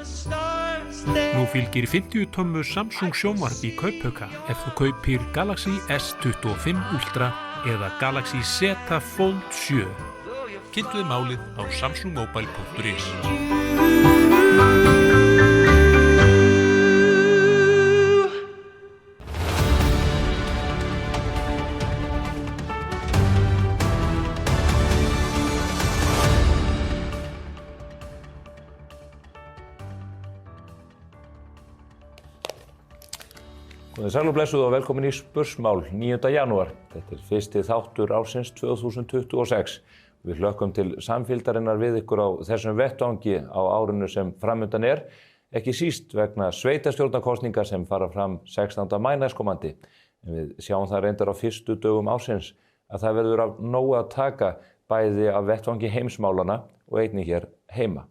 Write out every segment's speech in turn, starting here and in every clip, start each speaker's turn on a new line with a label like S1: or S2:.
S1: Nú fylgir 50 tommu Samsung sjónvarp í Kauphauka ef þú kaupir Galaxy S25 Ultra eða Galaxy Z Fold 7. Kynntuð málið á samsungmobile.is.
S2: Sæl og blessuð og velkomin í Spursmál 9. janúar. Þetta fyrsti þáttur ársins 2026. Við hlökkum til samfylgdarinnar við ykkur á þessum vettvangi á árinu sem framundan ekki síst vegna sveitarstjórnarkosninga sem fara fram 16. maí næstkomandi. En við sjáum það reyndar á fyrstu dögum ársins að það verður af nógu að taka bæði af vettvangi heimsmálana og einnig hér heima.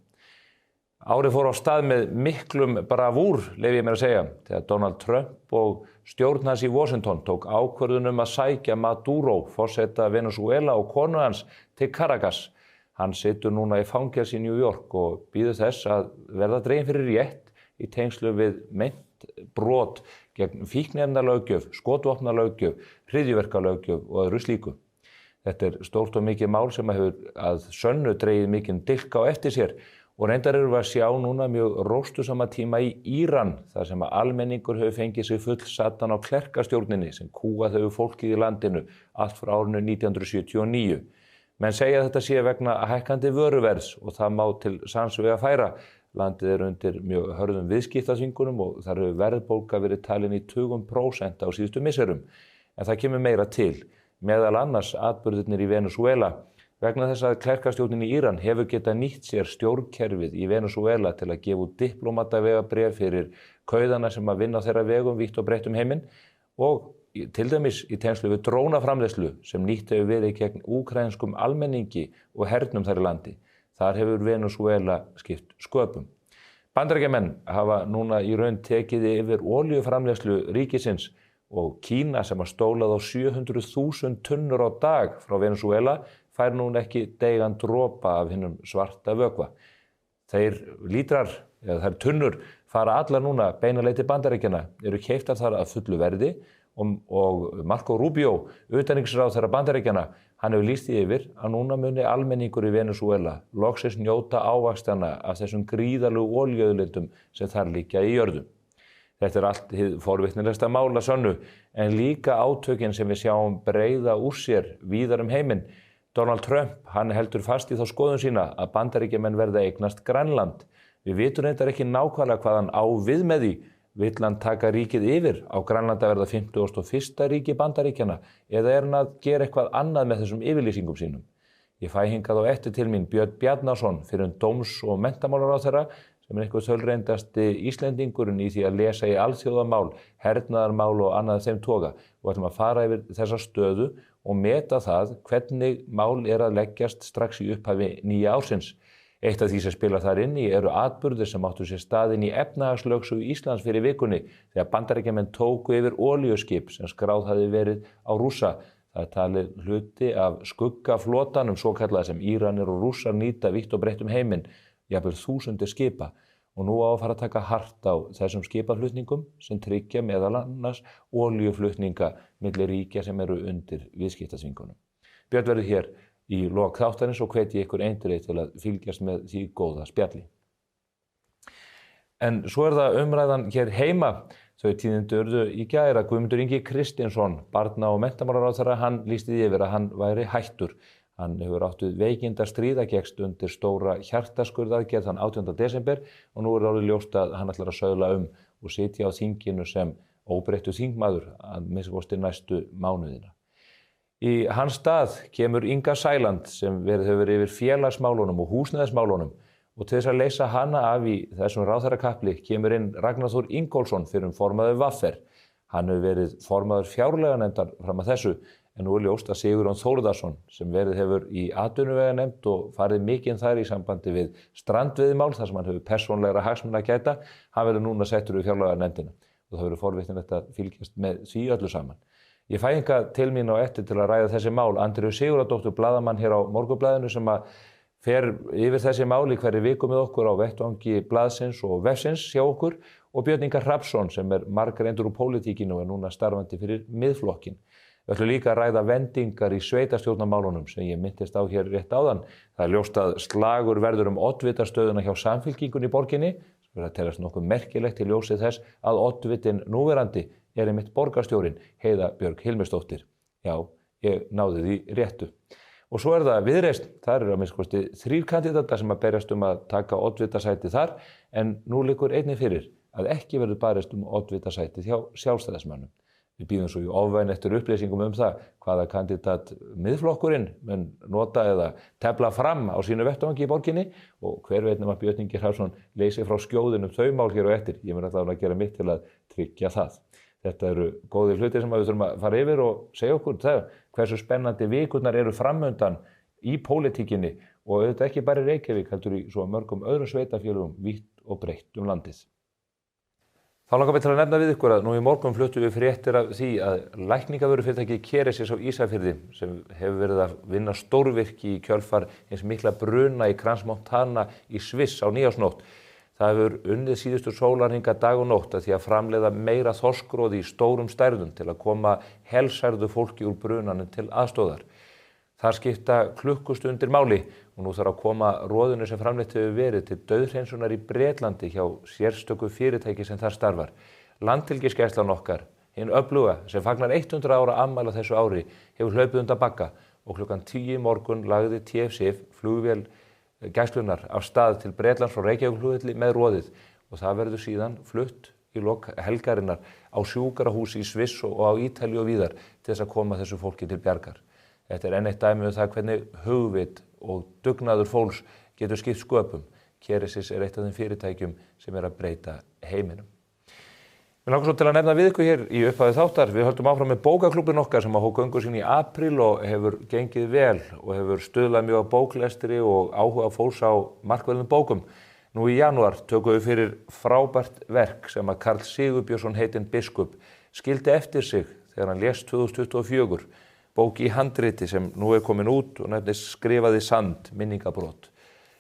S2: Árið fór á stað með miklum bravúr, leyfi ég mér að segja, þegar Donald Trump og stjórn hans í Washington tók ákvörðun að sækja Maduro, forseta Venezuela og konu hans til Caracas. Hann situr núna í fangelsi í New York og bíður þess að verða dreginn fyrir rétt í tengslu við meint brot gegn fíkniefnalöggjöf, skotvopnalöggjöf, hryðjuverkalöggjöf og öðru slíku. Þetta stórt og mikið mál sem hefur að sönnu dregið mikinn dilk á eftir sér. Og reyndar erum við að sjá núna mjög róstusama tíma í Íran, þar sem að almenningur hefur fengið sig fullsatan á klerkastjórninni sem kúgað hefur fólkið í landinu allt frá árinu 1979. Menn segja að þetta sé vegna hækkandi vöruverðs og það má til sanns vega færa. Landið undir mjög hörðum viðskiptaþvingunum og þar hefur verðbólga verið talin í 20% á síðustu misserum. En það kemur meira til, meðal annars atburðirnir í Venezuela. Vegna þess að klerkastjórnin í Íran hefur getað nýtt sér stjórnkerfið í Venezuela til að gefa út diplómatavegabréf fyrir kauðana sem að vinna á þeirra vegum vítt og breytt heiminn og til dæmis í tengslu við drónaframleiðslu sem nýtt hefur verið gegn úkraínskum almenningi og hernum þar í landi. Þar hefur Venezuela skipt sköpum. Bandaríkjamenn hafa núna í raun tekið yfir olíuframleiðslu ríkisins og Kína sem að stólað á 700.000 tunnur á dag frá Venezuela fær núna ekki deigan dropa af hinnum svarta vökva. Þeir lítrar, eða þær tunnur, fara allar núna beina leið til Bandaríkjanna, eru keyptar þar að fullu verði og Marco Rubio, utanríkisráðherra Bandaríkjanna, hann hefur lýst því yfir að núna muni almenningur í Venezuela loksins njóta ávaxtanna af þessum gríðarlegu olíuauðlindum sem þar liggja í jörðu. Þetta allt hið forvitnilegasta mál að sönnu, en líka átökin sem við sjáum breiða úr sér víðar heiminn. Donald Trump, hann heldur fast í þá skoðun sína að Bandaríkjamenn verða eignast Grænland. Við vitum reyndar ekki nákvæmlega hvað hann á við með því. Vill hann taka ríkið yfir á Grænland að verða 51. ríki Bandaríkjanna eða hann að gera eitthvað annað með þessum yfirlýsingum sínum? Ég fæ hingað á eftir til mín Björn Bjarnason fyrir dóms- og menntamálaráðherra sem eitthvað sölreyndasti Íslendingurinn í því að lesa í alþjóðamál, hernaðarmál og annað þeim toga og ætlum að fara yfir þessa stöðu og meta það hvernig mál að leggjast strax í upphafi nýja ársins. Eitt af því sem spilar þar inn í eru atburðir sem áttu sér stað inn í efnahagslögsögu Íslands fyrir vikunni þegar Bandaríkjamenn tóku yfir olíuskip sem skráð hafði verið á Rússa. Það talið hluti af skuggaflotanum svokallaða sem Íranir og Rússar nýta vítt og breytt heiminn, jafnvel þúsundir skipa. Og nú á að fara að taka hart á þessum skipaflutningum sem tryggja meðal annars olíuflutninga milli ríkja sem eru undir viðskiptaþvingunum. Björn verður hér í lok þáttarins og hvet ég ykkur eindregið til að fylgjast með því góða spjalli. En svo það umræðan hér heima. Þau tíðindi urðu í gær að Guðmundur Ingi Kristinsson, barna- og menntamálaráðherra, hann lýsti því yfir að hann væri hættur. Hann hefur átt við veikinda stríðagekst undir stóra hjartaskurðaðgerð þann 18. desember og nú orðið ljóst að hann ætlar að söðla og sitja á þinginu sem óbreyttur þingmaður að minnsta kosti næstu mánuðina. Í hans stað kemur Inga Sæland sem hefur verið yfir félagsmálunum og húsnæðismálunum og til þess að leysa hana af í þessum ráðherrakapli kemur inn Ragnar Þór Ingólfsson fyrir formaður VFR. Hann hefur verið formaður fjárlaganefndar fram að þessu en nú ljóst að Sigurjón Þórðarson sem verið hefur í atvinnuveganefnd og farið mikinn þar í sambandi við strandveiðimál þar sem hann hefur persónlegra hagsmuna að gæta, hann verður núna settur við fjárlaganefndina og það verður forvitnilegt að fylgjast með því öllu saman. Ég fæ hingað til mín á eftir til að ræða þessi mál Andreu Sigurðardóttur blaðamann hér á Morgunblaðinu sem að fer yfir þessi máli hverri viku með okkur á vettvangi blaðsins og vefsins hjá okkur og Björn Inga Hrafnsson sem margreyndur úr pólitíkinu og núna starfandi fyrir Miðflokkinn. Við ætlum líka að ræða vendingar í sveitarstjórnarmálunum sem ég minntist á hér rétt áðan. Það er ljóst að slagur verður oddvitastöðuna hjá Samfylkingunni í borginni, sem verður að teljast nokkuð merkilegt í ljósi þess að oddvitinn núverandi einmitt borgarstjórinn Heiða Björg Hilmisdóttir. Já, ég náði því réttu. Og svo það Viðreisn, þar að minnsta kosti 3 kandidatar sem að berjast að taka oddvitasæti þar, en nú liggur einnig fyrir að ekki verður barist oddvitasæti hjá Sjálfstæðismönnum. Við bíðum svo í ofvæn eftir upplýsingum það hvaða kandidat Miðflokkurinn mun nota eða tefla fram á sínu vettvangi í borginni og hver veit nema Björn Ingi Hrafnsson leysi frá skjóðunum þau mál hér og eftir. Ég mun allavega að gera mitt til að tryggja það. Þetta eru góðir hlutir sem við þurfum að fara yfir og segja okkur það hversu spennandi vikurnar eru framöndan í pólitíkinni og auðvitað ekki bara í Reykjavík heldur í svo mörgum öðrum sveitarfélögum vítt og breitt landið. Þá langar við til að nefna við ykkur að nú í morgun fluttum við fréttir af því að lækningavörufyrirtækið Kerecis á Ísafirði sem hefur verið að vinna stórvirki í kjölfar hins mikla bruna í Crans Montana í Sviss á nýársnótt. Það hefur unnið síðustu sólarhringa dag og nótt að því að framleiða meira þorskroði í stórum stærðum til að koma helsærðu fólki úr brunanum til aðstoðar. Það skipta klukkustundir máli og nú þarf að koma roðinu sem framleitt hefur verið til dauðhreinsunar í Bretlandi hjá sérstöku fyrirtæki sem þar starfar. Landhelgisgæslan okkar, hinn öfluga sem fagnar 100 ára afmæli á þessu ári, hefur hlaupið undan bagga og klukkan 10 í morgun lagði TF-SIF flugvél gæslunnar af stað til Bretlands frá Reykjavíkurflugvelli með roðið og það verður síðan flutt í lok helgarinnar á sjúkrahúsi í Sviss og á Ítalíu og víðar til þess að koma þessu fólki til bjargar. Þetta enn eitt dæmi það hvernig hugvit og dugnaður fólks getur skipt sköpum. Kerecis eitt af þeim fyrirtækjum sem að breyta heiminum. Við langar svo til að nefna við ykkur hér í upphafi þáttar. Við höldum áfram með bókaklúbbinn okkar sem hóf göngu sín í apríl og hefur gengið vel og hefur stuðlað mjög á bóklestri og áhuga fólks á markverðum bókum. Nú í janúar tökum við fyrir frábært verk sem að Karl Sigurbjörnsson heitinn biskup skildi eftir sig þegar hann lést 2024. Bók í handriti sem nú komin út og nefnist Skrifaði sand, minningabrot.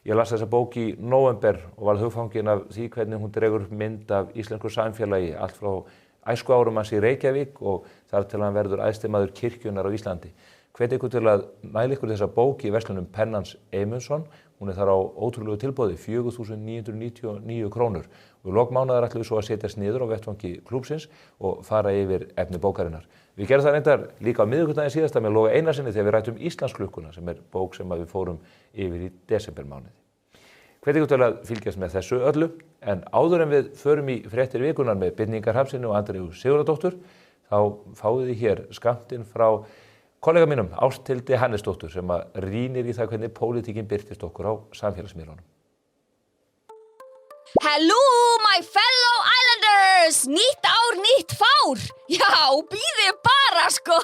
S2: Ég las þessa bók í nóvember og varð hugfangin af því hvernig hún dregur upp mynd af íslensku samfélagi allt frá æskuárum hans í Reykjavík og þar til hann verður æðstimaður kirkjunnar á Íslandi. Hvet ykkur til að mæla ykkur þessa bók í verslunum Pennans Eymundsson. Hún þar á ótrúlegu tilboði, 4.999 krónur. Og í lok mánaðar ætlum við svo að setjast niður á vettvangi klúbbsins og fara yfir efni bókarinnar. Við gerðum það reyndar líka á miðvikudaginn síðasta með Loga Einarsinni þegar við rættum Íslandsklukkuna sem bók sem við fórum yfir í desembermánuði. Hvet ykkur til að fylgjast með þessu öllu, en áður en við förum í fréttir vikunar með Björn Inga Hrafnssyni og Andreu Sigurðardóttur, þá fáið þið hér skammtinn frá kollega mínum, Ásthildi Hannesdóttur, sem að rýnir í það hvernig pólitíkin birtist okkur á samfélagsmiðlunum.
S3: Hello my fellow islanders, nýtt ár, nýtt fár. Já, bíðið bara sko.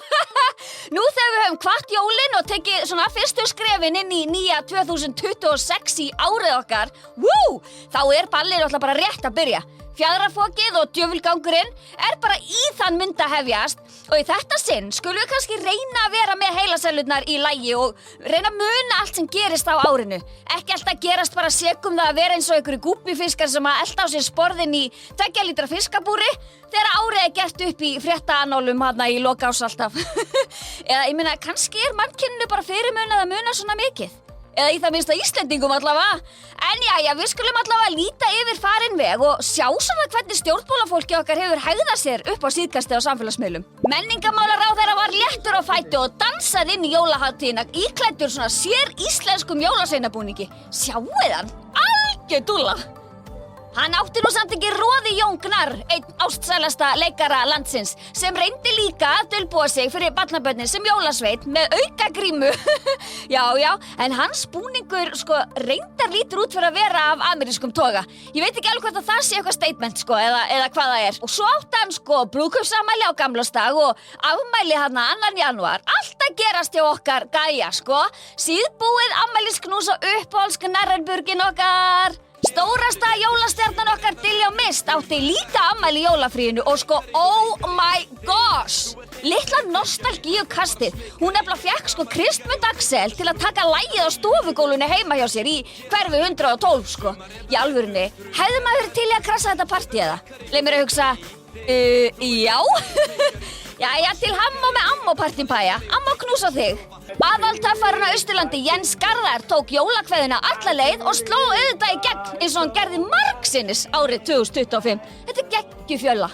S3: Nú þegar við höfum kvatt jólin og tekið svona fyrstu skrefin inn í nýja 2026 í árið okkar, þá ballið alltaf bara rétt að byrja. Fjaðrafokið og djöfulgangurinn bara í þann mynd að hefjast og í þetta sinn skulum við kannski reyna að vera með heilasellurnar í lagi og reyna að muna allt sem gerist á árinu. Ekki alltaf gerast bara segum það að vera eins og einhverju gúbbifiskar sem að elta á sér sporðin í 2 lítra fiskabúri þegar árið gert upp í fréttaanálum hana í lok árs alltaf. Eða ég meina, kannski mannkyninu bara fyrirmunað að muna svona mikið. Eða í það minnsta Íslendingum allavega. En jæja, við skulum allavega líta yfir farinn veg og sjá svona hvernig stjórnmálafólki okkar hefur hegðað sér upp á síðkastið á samfélagsmiðlum. Menningarmálaráðherra var léttur á fæti og dansaði inn í jólahátíðina íklæddur svona sér íslenskum jólasveinabúningi. Sjáið hann, algjör dúlla. Hann átti nú samt ekki roði Jón Gnarr, einn ástsælasta leikara landsins, sem reyndi líka að dulbúa sig fyrir barnabörnin sem jólasveit með aukagrímu. Já, en hans búningur reyndar lítur út fyrir að vera af amerískum toga. Ég veit ekki alveg hvort að það sé eitthvað statement eða hvað það er. Og svo átti hann brúðkaupsafmæli á gamlársdag og afmæli hana 2. janúar. Allt að gerast hjá okkar gæja, Síðbúið afmælisknús og uppáhalds Gnarrenburgin okkar. Stórasta jólastjarnan okkar Diljá Mist átti líka afmæli í jólafríinu og oh my gosh! Litla nostalgíukastið. Hún nefnilega fékk sko Kristmund Axel til að taka lagið á stofugólunni heima hjá sér í hverfi 112 sko. Í alvörunni, hefði maður verið til í að krassa þetta partí eða? Leið mér að hugsa, já. Jæja, til hammo með ammopartipæja. Ammo knúsa þig. Aðaltöffarinn á Austurlandi Jens Garðar tók jólakveðina alla leið og sló auðvitað í gegn eins og hann gerði margsinnis árið 2025. Þetta geggjufjölla.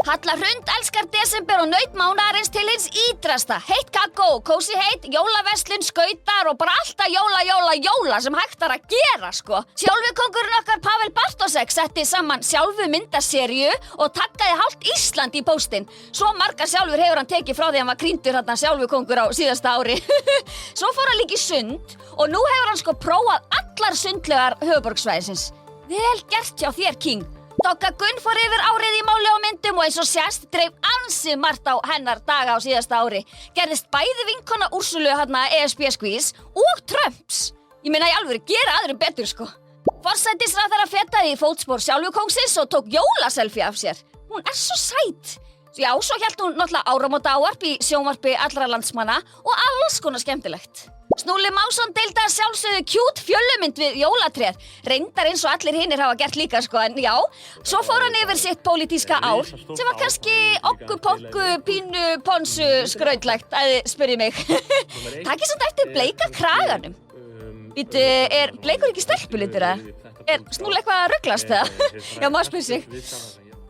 S3: Halla Hrund elskar desember og naut mánaðarins til hins ítrasta. Heitt kakó, kósi heitt, jólaverslun, skautar og bara alltaf jóla sem hægt að gera sko. Sjálfi kóngurinn okkar Pavel Bartosek setti saman sjálfu myndaseríu og taggaði hálft Ísland í póstinn. Svo margar sjálfur hefur hann tekið frá því hann var krýndur hann sjálfu kóngur á síðasta ári. Svo fór hann líka í sund og nú hefur hann sko prófað allar sundlegar höfuðborgarsvæðisins. Vel gert hjá þér, King. Dokka Gunn fór yfir árið í máli og myndum og eins og sést dreif ansi margt á hennar daga á síðasta ári. Gerðist bæði vinkona Úrsulu ESB-skvís og Trumps. Ég meina í alvöru, gera aðrum betur sko. Forsætisráðherra fetaði í fótspor sjálfu kóngsins og tók jólaselfie af sér. Hún svo sæt. Já, svo hélt hún náttúrulega áramótaávarp í sjónvarpi allra landsmanna og alls konar skemmtilegt. Snúli Másson deildi að sjálfsögðu cute fjöllumynd við jólatréð. Reyndar eins og allir hinir hafa gert líka sko, en já. Svo fór hann yfir sitt pólitíska ár, sem var kannski okku-pokku, pínu, ponsu, skrautlegt, að þið spyrji mig. Takk samt eftir bleika kraganum. Vítu, bleikur ekki stelpulitur eða? Snúli eitthvað að ruglast eða? Já, maður spyr sig.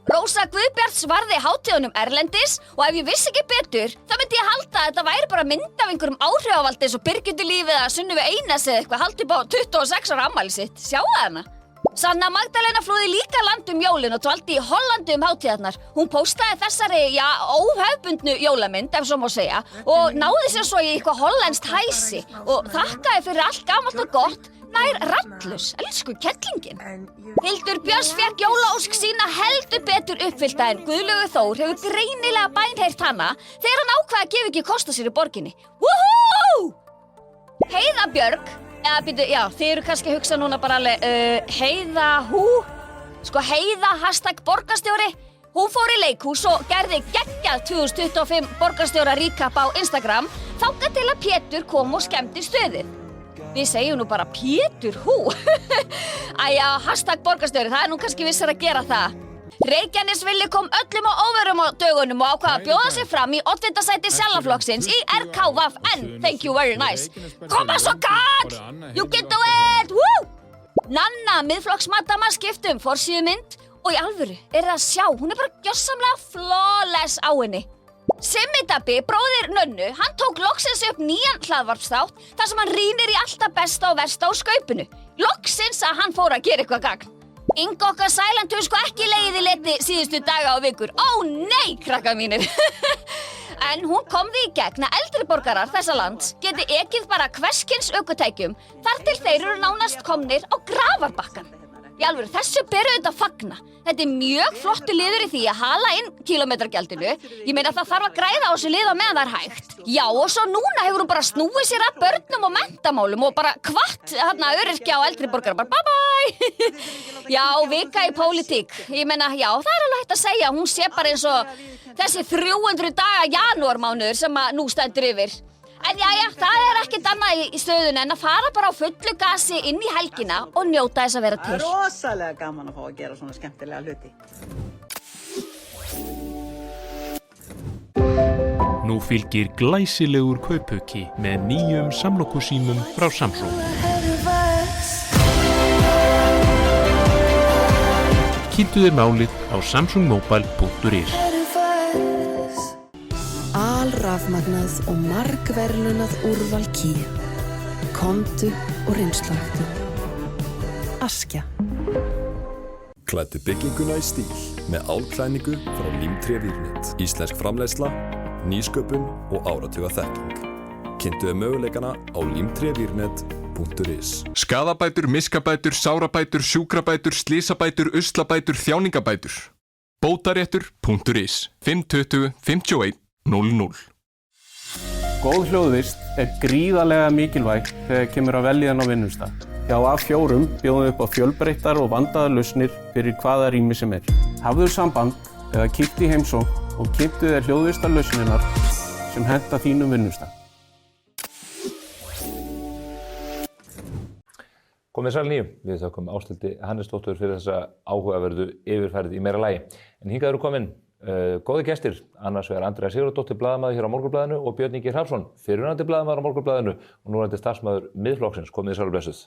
S3: Rósa Guðbjarts varði hátíðunum erlendis og ef ég vissi ekki betur, þá myndi ég halda að þetta væri bara mynd af einhverjum áhrifavaldi eins og Birgittu Líf eða Sunnivu Einars eða eitthvað haldið upp á 26 ára afmæli sitt. Sjáu hana. Sanna Magdalena flúði líka land jólin og dvaldi í Hollandi hátíðarnar. Hún póstaði þessari, óhefbundnu jólamynd, ef svo má segja, og náði sér svo í eitthvað hollenskt hæsi og þakkaði fyrir allt gamalt og gott. Nær rallus, elsku kettlingin. Hildur Björns fékk jólaósk sína heldur betur uppfyllta en Guðlaugur Þór hefur greinilega bænheyrt hana þegar hann ákvað að gefa ekki kost á sér í borginni. Woohoo! Heiða Björg, þið eru kannski að hugsa núna bara alveg, Heiða Sko Heiða #borgarstjóri. Hún fór í leikhús og gerði geggjað 2025 borgarstjóra recap á Instagram þangað til að Pétur kom og skemmti stöðið. Við segjum nú bara Pétur Æja, #borgarstjóri, það nú kannski vissar að gera það. Reykjanesvilli kom öllum á óverum á dögunum og ákvað að bjóða sig fram í oddvitasæti Sjálfaflokksins í RKVFN. Thank you very nice. Koma svo kall! You can do it! Woo! Nanna, miðflokksmadama skiptum forsíðumynd og í alvöru það að sjá, hún bara gjörsamlega flawless á henni. Simmi Dabbi, bróðir Nönnu, hann tók loksins upp nýjan hlaðvarpsþátt þar sem hann rýnir í alltaf besta og versta á skaupinu. Loksins að hann fór að gera eitthvað gagn. Inga okkar Sæland hefur sko ekki legið í leti síðustu daga og vikur. Ó nei, krakka mínir. En hún kom því í gegn að eldri borgarar þessa lands geti ekið bara hverskins ökutækjum þar til þeir eru nánast komnir á grafarbakkann. Í alvöru, þessu beru þetta að fagna. Þetta mjög flottu liður í því að hala inn kílómetragjaldinu. Ég meina það þarf að græða á þessu lið á meðan það hægt. Já, og svo núna hefur hún bara snúið sér að börnum og menntamálum og bara hvatt öryrkja og eldri borgara bara bye bye. Já, vika í pólitík. Ég meina, já, það alveg hægt að segja. Hún sé bara eins og þessi 300 daga janúarmánuður sem að nú stendur yfir. En jæja, það ekkert annað í stöðunni en að fara bara á fullu gasi inn í helgina og njóta þess að vera til.
S4: Það rosalega gaman að fá að gera svona skemmtilega hluti.
S1: Nú fylgir glæsilegur kaupauki með nýjum samlokusímum frá Samsung. Kynntu þér málið á samsungmobile.is.
S5: Alrafmagnað og margverðlaunað úrval Kia. Komdu og reynslunartu. Askja.
S6: Klæddu bygginguna í stíl með álklæðningu frá Límtré-Vírnet. Íslensk framleiðsla, nýsköpun og áratuga þekking. Kynntu möguleikana á limtrevírnet.is.
S7: Skaðabætur, miskabætur, sárabætur, sjúkrabætur, slysabætur, uslabætur, þjáningabætur. Bótaréttur.is 520 51 00.
S8: Góð hljóðvist gríðarlega mikilvæg þegar kemur að veljan á vinnustað. Hjá A4 bjóðum við upp á fjölbreyttar og vandaðar lausnir fyrir hvaða rými sem Hafðu samband eða kíktu í heimsókn og kynntu þér hljóðvistarlausninar sem henta þínum vinnustað.
S2: Komið sæl nýjum, við þökkum Ásthildi Hannesdóttur fyrir þessa áhugaverðu yfirferð í meira lagi. En hingað eru komin góði gestir, annars vegar Andrea Sigurðardóttir blaðamaður hér á Morgunblaðinu og Björn Ingi Hrafnsson, fyrrverandi blaðamaður á Morgunblaðinu og núverandi starfsmaður Miðflokksins. Komið sæl og blessuð.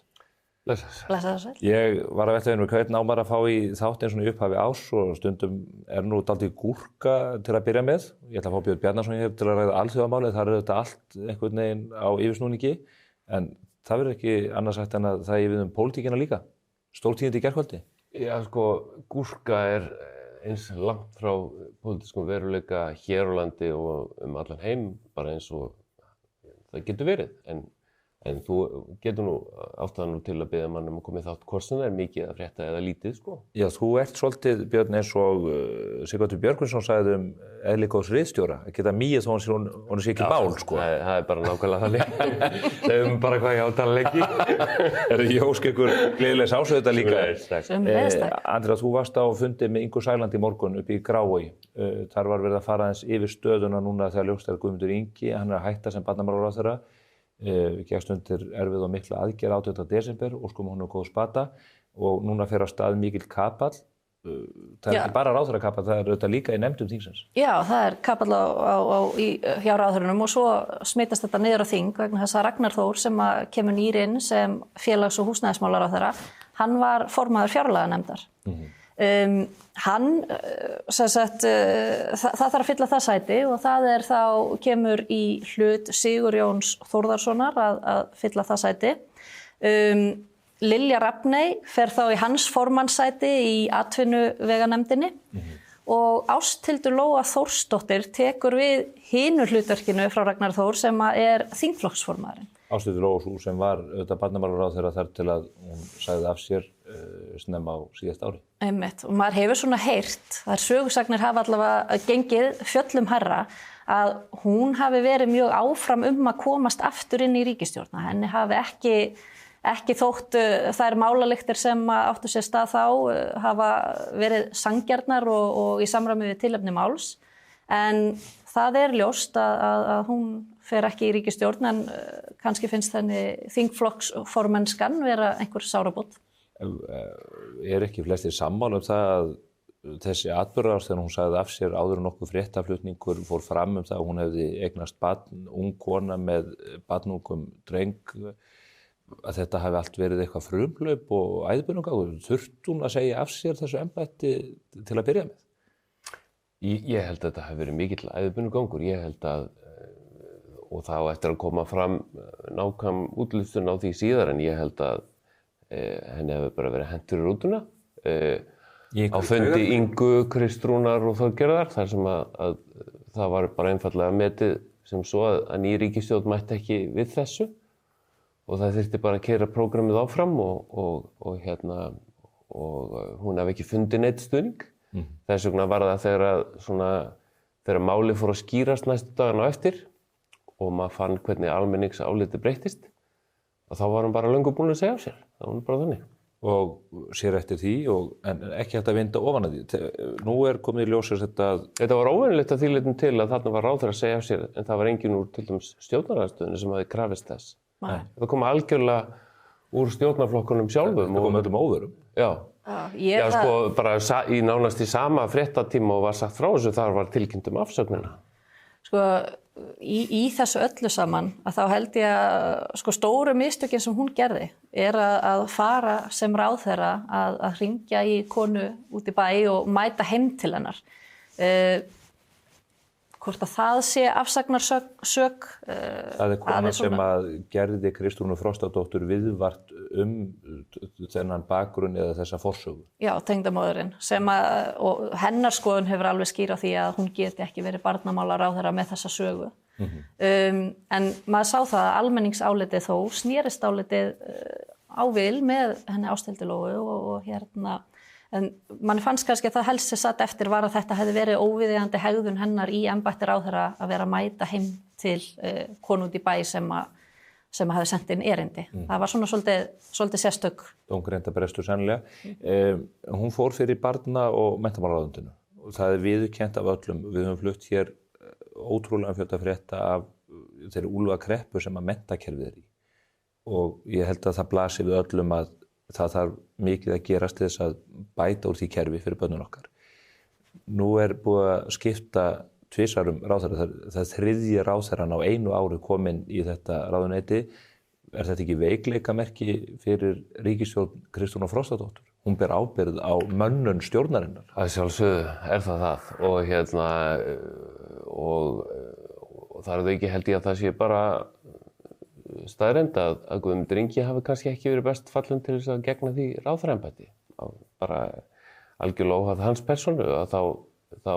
S3: Blessaður sæl.
S2: Ég var að velta við hvern á maður að fá í þáttinn svona í upphafi árs og stundum nú dálítið gúrka til að byrja með. Ég ætla að fá Björn Bjarnason hér til að ræða alþjóðamálið, þar þetta allt einhvern veginn á yfirsnúningi, en það verður ekki annars sagt en að það er við pólitíkina líka. Stórtíðindi í gærkvöldi.
S9: Já, gúrka eins langt frá pólitískum veruleika hér á landi og allan heim, bara eins og það getur verið. En þú getur nú ástæðan til að biðja mann að koma í þátt hvort sem það er mikið að frétta eða lítið,
S2: Já, þú ert svolítið, Björn, eins og Sigvaldi Björgvinsson sagði eðli góðs ritstjóra, að geta mýið þó hún sé ekki bál,
S9: Það er bara nákvæmlega þannig. Segjum bara hvað ég átalanleiki.
S2: Ég óska ykkur gleðilegs ásöðu þetta líka.
S3: Andrea,
S2: þú varst á fundi með Ingu Sæland í morgun upp í Grái. Þar var verið að fara aðeins yfir stöðuna núna þegar ljóst er Guðmundur Ingi, hann er að hætta sem barnamálaráðherra. Gekkst undir erfið og mikla aðgerð 18. desember og honum góð spata og núna fer af stað mikill kapall. Það er ekki bara ráðherrakapall, það er auðvitað líka í nefndum þingsins.
S10: Já, það er kapall hjá ráðherrunum og svo smitast þetta niður á þing vegna þess að Ragnar Þór sem kemur nýr inn sem félags- og húsnæðismálaráðherra, hann var formaður fjárlaganefndar. Hann, það þarf að fylla það sæti og það þá kemur í hlut Sigurjóns Þórðarssonar að fylla það sæti. Lilja Rafney fer þá í hans formannssæti í atvinnuveganefndinni og Ásthildur Lóa Þórsdóttir tekur við hinu hlutverkinu frá Ragnar Þór sem er þingflokksformaðurinn.
S2: Ásthildur Lóa sú sem var auðvitað barnamálaráðherra þar til að hún sagði af sér snemma á síðast ári.
S10: Einmitt, og maður hefur svona heyrt, þær sögusagnir hafa allavega gengið fjöllum hærra að hún hafi verið mjög áfram að komast aftur inn í ríkisstjórn. Henni hafi ekki þótt þær málalyktir sem áttu sér stað þá hafa verið sanngjarnar og í samræmi við tilefni máls, en það er ljóst að hún fer ekki í ríkisstjórn en kannski finnst henni þingflokksformennskan vera einhver sárabót.
S2: Er ekki flestir sammála það að þessi atburðarás þegar hún sagði af sér áður en nokkuð fréttaflutningur fór fram það að hún hefði eignast barn, ung kona með barnungum dreng, að þetta hafi allt verið eitthvað frumhlaup og æðbunungagur? Þurfti hún að segja af sér þessu embætti til að byrja með?
S9: Ég held að þetta hafi verið mikill æðbunungangur. Ég held að, og þá eftir að koma fram nákvæm útlistun á því síðar, en ég held að henni hefur bara verið hentur í rútuna á fundi Ingu, Kristrúnar og Þorgerðar þar sem að það var bara einfallega metið sem svo að ný ríkisstjórn mætti ekki við þessu og það þyrfti bara að keyra prógramið áfram og hún hafi ekki fundið neitt stuðning. Þess vegna var það þegar málið fór að skýrast næstu dagana á eftir og maður fann hvernig almenningsálitið breyttist og þá var hann bara löngu búin að segja af sér. Það var bara þannig.
S2: Og sér eftir því, en ekki hægt að vinda ofan að því. Nú er komið í ljós þetta...
S9: Þetta var óvenjulegt að því leitum til að þarna var ráðherra að segja af sér, en það var enginn úr til dæmis stjórnarandstöðunni sem hafði krafist þess. Það kom algjörlega úr stjórnarflokkunum sjálfum.
S2: Það kom öllum óðurum.
S9: Já. Bara nánast í sama fréttatíma og var sagt frá þessu, þar var tilkynnt afsögnina.
S10: Í þessu öllu saman að þá held ég að stóru mistökin sem hún gerði er að fara sem ráðherra að hringja í konu út í bæ og mæta heim til hennar. Hvort að það sé afsagnarsök.
S2: Það er kona sem að gerði Kristrúnu Frostadóttur viðvart þennan bakgrunn eða þessa forsögu. Já,
S10: tengdamóðurinn og hennar skoðun hefur alveg skýr á því að hún geti ekki verið barnamálaráðherra með þessa sögu. En maður sá það að almenningsálitið þó snerist álitið á vil með henni Ásthildi Lóu og en mann fannst kannski að það helst sem satt eftir var að þetta hefði verið óviðeigandi hegðun hennar í embætti ráðherra að vera að mæta heim til konu út í bæ sem hafði sendt inn erindi. Það var svona svolítið sérstök.
S2: Dómgreinda brestur sennilega. Hún fór fyrir barna- og menntamálaráðuneytinu það viðurkennt af öllum. Við höfum flutt hér ótrúlega fjölda frétta af þeirri úlfakreppu sem að menntakerfið í. Og ég held að það blasir við öllum að það þarf mikið að gerast til þess að bæta úr því kerfi fyrir börnun okkar. Nú búið að skipta tvisvar ráðherra, það þriðji ráðherran á einu ári komin í þetta ráðuneyti. Þetta ekki veikleikamerki fyrir ríkisstjórn Kristrúnar Frostadóttur? Hún ber ábyrgð á mönnun stjórnarinnar.
S9: Að sjálfsögðu það og þar er það ekki held ég að það sé bara staðreynd að Guðmundur Ingi hafi kannski ekki verið best fallinn til þess að gegna því ráðherraembætti. Bara algjörlega óháð hans persónu að þá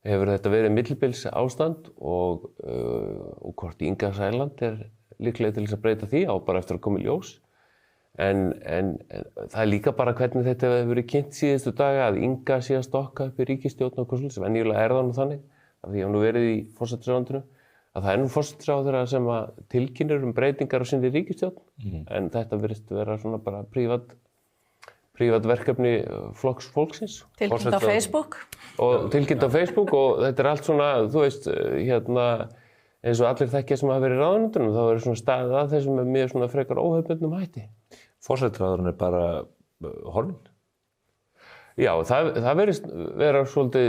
S9: hefur þetta verið millibils ástand og hvort Inga Sæland líklega til þess að breyta því á bara eftir að koma í ljós. En það líka bara hvernig þetta hefur verið kynnt síðustu daga að Inga sé að stokka upp í ríkisstjórn og konsul sem venjulega það nú þannig af því að hún verið í forsætisráðuneytinu að það nú forsætisráðherra sem að tilkynnir breytingar á sinni ríkisstjórn en þetta virðist vera svona bara prívat verkefni flokks fólksins.
S10: Tilkynnt á Facebook.
S9: Og tilkynnt á Facebook og þetta allt svona, þú veist, eins og allir þekkja sem hafa verið í ráðuneytunum, þá svona staðið að þessum með mjög svona frekar óhefbundnum hætti.
S2: Forsætisráðherrann bara horfinn?
S9: Já, það verðist vera svolítið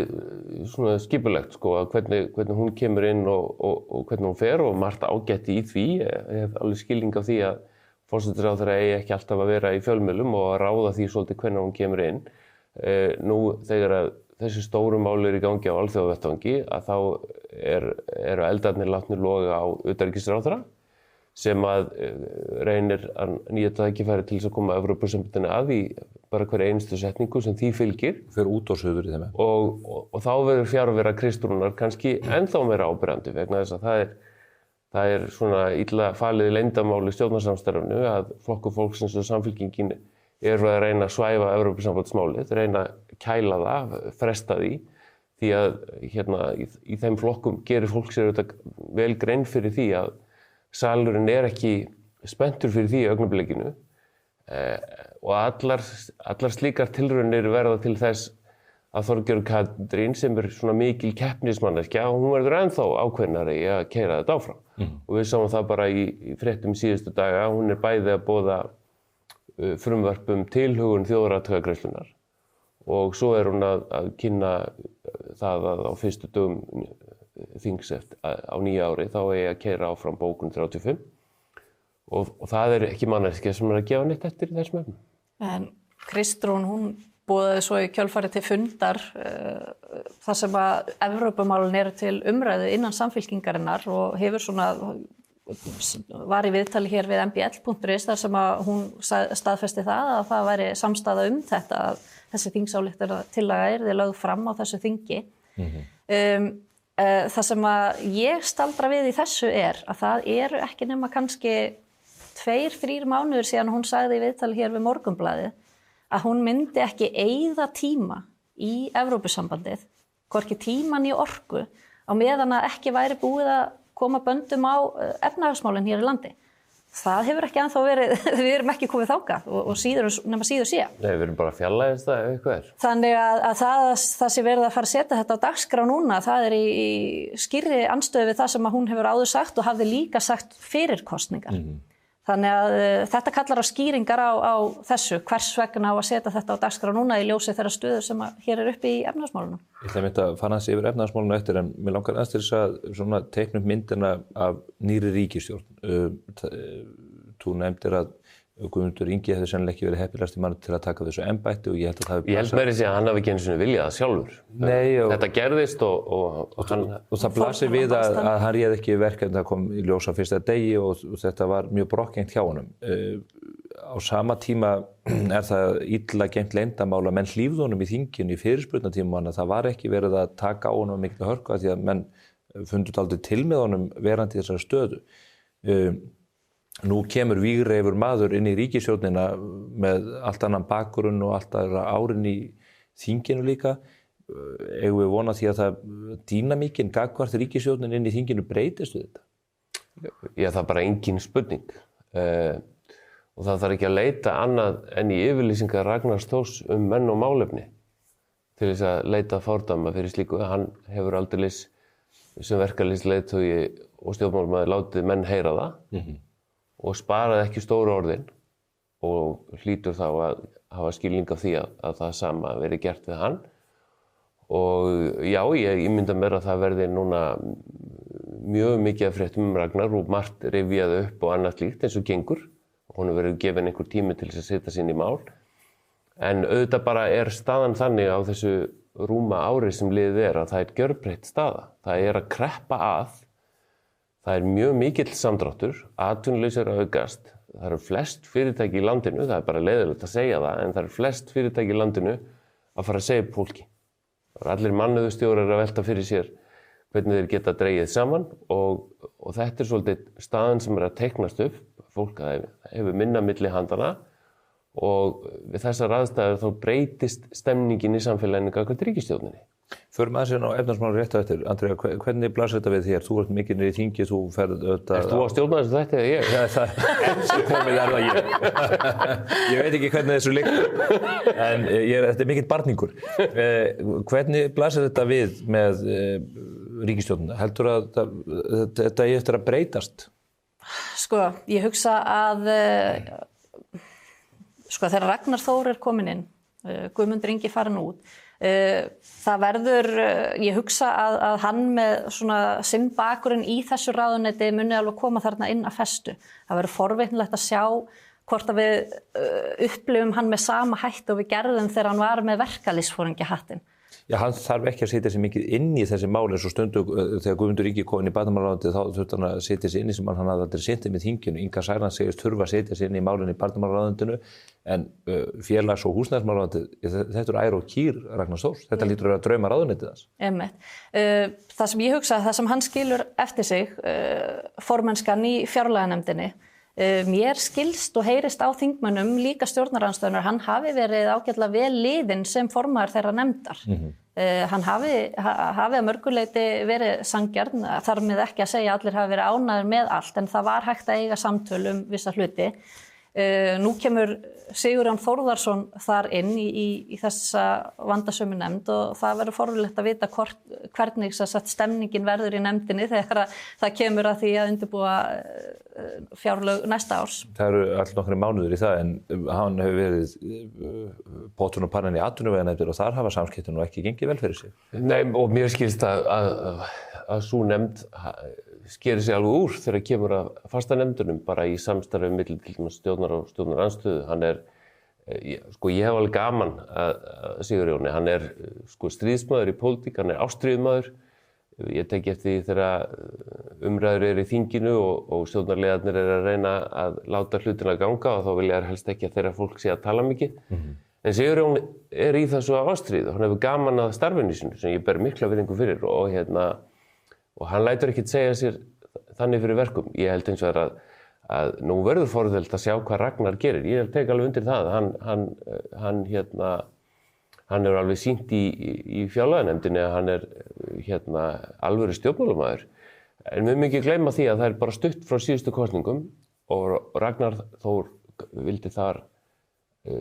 S9: svona skipulegt að hvernig hún kemur inn og hvernig hún fer og margt ágætt í því. Ég hef alveg skilning á því að forsætisráðherra eigi ekki alltaf að vera í fjölmiðlum og að ráða því svolítið hvernig hún kemur inn. Nú þegar að þessi stóru mál í gangi á alþjóðavettvangi að þá eru eldarnir látnir loga á utanríkisráðherra sem að reynir að nýta tækifæri til þess að koma Evrópusambandinu að í bara hverja einustu setningu sem því fylgir.
S2: Fyrir út og suður í þeim.
S9: Og þá verður fjarvera Kristrúnar kannski ennþá meira áberandi vegna þess að það er svona illa falið leyndamáli stjórnarsamstarfinu að Flokkur fólksins og Samfylkingin eru að reyna að svæfa Evrópusambandsmálið, reyna að kæla það, fresta því að í þeim flokkum gerir fólk sér auðvitað vel grein fyrir því að salurinn ekki spenntur fyrir því í augnablikinu og allar slíkar tilraunir verða til þess að Þorgerður Katrín sem svona mikil keppnismanneskja og hún verður ennþá ákveðnari að keyra þetta áfram. Og við sáum það bara í fréttum síðustu daga, hún bæði að boða frumvarp tilhögun þjóðaratkvæðagreiðslunnar og svo hún að kynna það að á fyrstu dögum þings á nýja ári þá eigi að keyra áfram bókun 35 og það ekki manneskja sem að gefa neitt eftir í þessum efnum.
S10: En Kristrún, hún boðaði svo í kjölfarið til fundar þar sem að Evrópumálin eru til umræðu innan samfylkingarinnar og hefur svona var í viðtali hér við mbl.is þar sem að hún staðfesti það að það væri samstaða þetta að þessi þingsályktunartillaga yrði lögð fram á þessu þingi. Það sem að ég staldra við í þessu að það eru ekki nema kannski 2-3 mánuðir síðan hún sagði í viðtali hér við Morgunblaðið að hún myndi ekki eyða tíma í Evrópusambandið, hvorki tíman í orku, á meðan að ekki væri búið að koma böndum á efnahagsmálin hér í landi. Það hefur ekki ennþá verið, við erum ekki komið þangað og síður sé.
S9: Nei, við erum bara fjarlægist það ef eitthvað
S10: Þannig að það sé verið að fara að setja þetta á dagskrá núna, það í skýrri andstöðu við það sem að hún hefur áður sagt og hafði líka sagt fyrir kosningar. Þannig að þetta kallar á skýringar á þessu, hvers vegna á að setja þetta á dagskrá núna í ljósi þeirra stöðu sem hér uppi í efnahagsmálunum.
S2: Ég ætla að fara aðeins yfir efnahagsmálunum eftir en mér langar aðeins til þess að teikna upp myndina af nýrri ríkisstjórn. Þú nefndir að Guðmundur Ingi hefði sennilega ekki verið heppilegasti maður til að taka þessu embætti og ég held að það
S9: Ég held meira að hann hafi ekki einu sinni viljað það sjálfur.
S2: Nei,
S9: þetta gerðist og
S2: það blasir við að hann réð ekki verkefni, það kom í ljós á fyrsta degi og þetta var mjög brokkgengt hjá honum. Á sama tíma það illa geymt leyndarmál að menn hlífðu honum í þinginu í fyrirspurnatíma þannig að það var ekki verið að taka á honum miklu hörku því að menn fundu dálítið til með honum verandi í þessari stöðu. Nú kemur vígreifur maður inn í ríkisstjórnina með allt annan bakgrunn og allt aðra árin í þinginu líka. Eigum við vona því að það dýnamíkin gagnvart ríkisstjórnin inn í þinginu breytist við þetta?
S9: Já, það er bara engin spurning. Og það þarf ekki að leita annað en í yfirlýsingar Ragnars Þórs menn og málefni. til þess að leita fordæma fyrir slíku. Hann hefur aldeilis sem verkalýðsleiðtogi og stjórnmálamaður látið menn heyra það og sparaði ekki stóru orðin og hlýtur þá að hafa skilning af því að það sama verið gert við hann. Og já, ég mynda mér að það verði núna mjög mikið af fréttum Ragnar og margt rifjað upp og annað slíkt eins og gengur. Honum verður gefin einhver tími til þess að setja sig inn í mál. En auðvitað bara staðan þannig á þessu rúma ári sem liðið að það gjörbreytt staða. Það að kreppa að. Það mjög mikill samdráttur, atvinnuleysi að aukast. Það eru flest fyrirtæki í landinu, það bara leiðilegt að segja það, en það eru flest fyrirtæki í landinu að fara að segja upp fólki. Það eru allir mannauðsstjórar að velta fyrir sér hvernig þeir geta dregið saman og þetta svolítið staðan sem að teiknast upp. Fólk hefur minna milli handana og við þessar aðstæður þá breytist stemningin í samfélaginu gagnvart ríkisstjórninni.
S2: Förum aðeins inn á efnahagsmálin rétt á eftir. Andrea, hvernig blasir þetta við þér? Þú ert mikið niður í þingi, þú ferð auðvitað...
S9: Ert þú að stjórna þessu þetta eða ég?
S2: Já, enn sem komið það ég. Ég veit ekki hvernig þessu liggur, en þetta er mikill barningur. Hvernig blasir þetta við með ríkisstjórnina? Heldur að þetta eigi eftir að breytast?
S10: Sko, ég hugsa að þegar Ragnar Þór kominn inn, Guðmundur Ingi farin út, það verður, ég hugsa að hann með svona sinn bakgrunn í þessu ráðuneyti muni alveg koma þarna inn að festu. Það verður forvitnilegt að sjá hvort að við upplifum hann með sama hætti og við gerðum þegar hann var með verkalýðsforingjahattinn.
S2: Já, hann þarf ekki að setja sig mikið inn í þessi mál eins og stundu þegar Guðmundur Ingi kom inn í barnamálaráðuneytið þá þurfti hann að setja sig inn í sem hann hafði aldrei setið með þinginu. Inga Sæland segist þurfa að setja sig inn í málinu í barnamálaráðuneytinu en félags- og húsnæðismálaráðuneytið, þetta ær og kýr Ragnar Þórs. Þetta lítur að vera drauma ráðuneytið þess.
S10: Einmitt. Það sem ég hugsa, það sem hann skilur eftir sig, formennskan í fjárlaganefndinni, mér skilst og heyrist á þingmönnum líka stjórnarandstöðunar, hann hafi verið ágætlega vel liðinn sem formaður þeirra nefndar. Hann hafi að mörguleiti verið sanngjarn, þar með ekki að segja að allir hafi verið ánægðir með allt, en það var hægt að eiga samtöl vissa hluti. Nú kemur Sigurjón Þórðarsson þar inn í þessa vandasömu nefnd og það verður forvitnilegt að vita hvernig stemningin verður í nefndinni þegar það kemur að því að undirbúa fjárlög næsta árs. Það
S2: eru allir nokkri mánuður í það en hann hefur verið potturinn og pannan í atvinnuveganefndir og þar hafa samskiptin og ekki gengið vel fyrir sig.
S9: Nei, og mér skilst að sú nefnd skeri sig alveg úr þegar kemur að fasta nefndunum bara í samstarfi milli til dæmis stjórnar og stjórnarandstöðu. Hann ég hef alveg gaman að Sigurjóni, hann stríðsmaður í pólitík, hann ástríðumaður. Ég teki eftir því þegar umræður í þinginu og stjórnarliðarnir að reyna að láta hlutina ganga og þá vilja helst ekki að þeirra fólk sé að tala mikið. En Sigurjón í þessu ástríð og hann hefur gaman að starfinu sínu sem ég ber mikla virðingu fyrir og hann lætur ekkert segja sér þannig fyrir verkum. Ég held eins og að nú verður forvitnilegt að sjá hvað Ragnar gerir. Ég tek alveg undir það. Hann hefur alveg sýnt í fjárlaganefndinni að hann alvöru stjórnmálamaður. En við ekki gleyma því að það bara stutt frá síðustu kosningum og Ragnar Þór vildi þar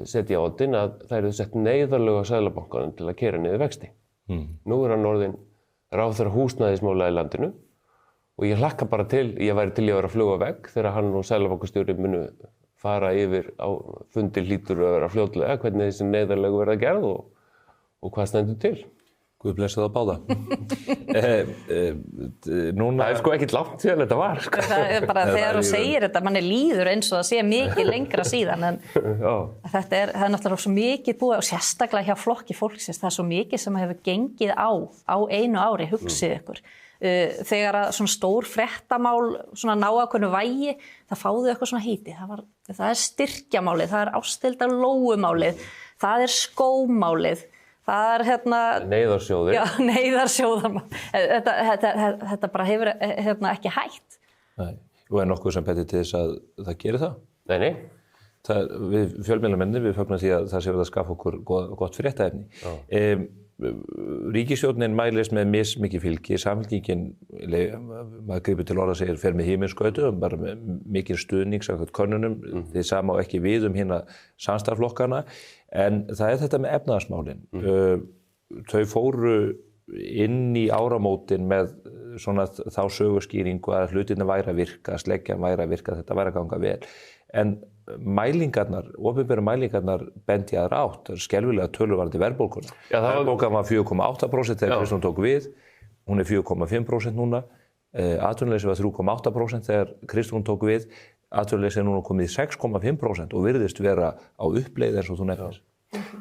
S9: setja á oddinn að það eru sett neyðarlög á Seðlabankanum til að keyra niður vexti. Nú hann orðinn ráðherra húsnæðismála í landinu og ég hlakka bara til, ég væri til að vera að fljúga vegg þegar hann og seðlabankastjóri munu fara yfir á fundi hlýtur að vera fljótlega hvernig þessi neyðarlög verða gerð og hvað stendur til.
S2: Guð blessi það báða.
S9: Núna... Það ekkert langt síðan þetta var.
S10: Það bara þegar þú segir þetta, manni líður eins og það sé mikið lengra síðan en það er náttúrulega svo mikið búið og sérstaklega hjá flokki fólksins, það er svo mikið sem hefur gengið á einu ári, hugsið ykkur. Þegar að svona stór fréttamál svona ná ákveðnu vægi, það fáðu eitthvað svona heiti. Það er styrkjamálið, það er ástildarlóumálið, það er skómálið. Það er
S9: neyðarsjóðir. Já,
S10: neyðarsjóðar. Þetta bara hefur ekki hætt.
S2: Nei, og nokkuð sem betur til þess að það gerir það?
S9: Nei.
S2: Við fjölmiðlamennir, við fögnum því að það sé verið að skaffa okkur gott fréttaefni. Ríkisstjórnin mælist með mismikið fylgi, Samfylkingin, maður grípur til orða segir, fer með himinskautu, bara með mikið stuðning samkvæmt könnunum, þið sama ekki við hina samstarfsflokkana, en það þetta með efnahagsmálin. þau fóru inn í áramótin með svona þá söguskýringu að hlutinni væri að virka, sleggjan væri að virka, þetta væri að ganga vel. En mælingarnar, opinberu mælingarnar bendi aðra átt, skelfilega tölur varðandi verðbólguna. Verðbólgan var 4,8% þegar Kristrún tók við, hún 4,5% núna, atvinnuleysi var 3,8% þegar Kristrún tók við, atvinnuleysi núna komið í 6,5% og virðist vera á uppleið eins og þú nefnir.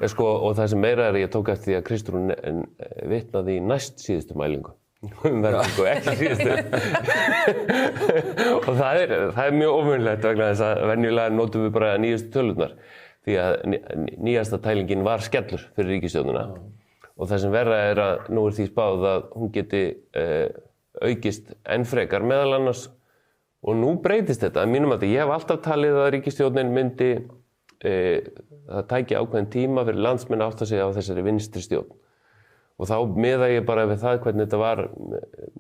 S9: Og það sem meira ég tók eftir því að Kristrún vitnaði í næst síðustu mælingu. Verðbólgu, ekki síðustu. Og það er mjög ómögulegt vegna þess að venjulega notum við bara nýjastu tölurnar. Því að nýjasta tælingin var skellur fyrir ríkisstjórnina. Og það sem verra að nú því spáð að hún geti aukist enn frekar meðal annars. Og nú breytist þetta. Að mínum að ég hef alltaf talið að ríkisstjórnin myndi það tæki ákveðin tíma fyrir landsmenn að átta sig á þessari vinstri stjórn. Og þá miða ég bara við það hvernig þetta var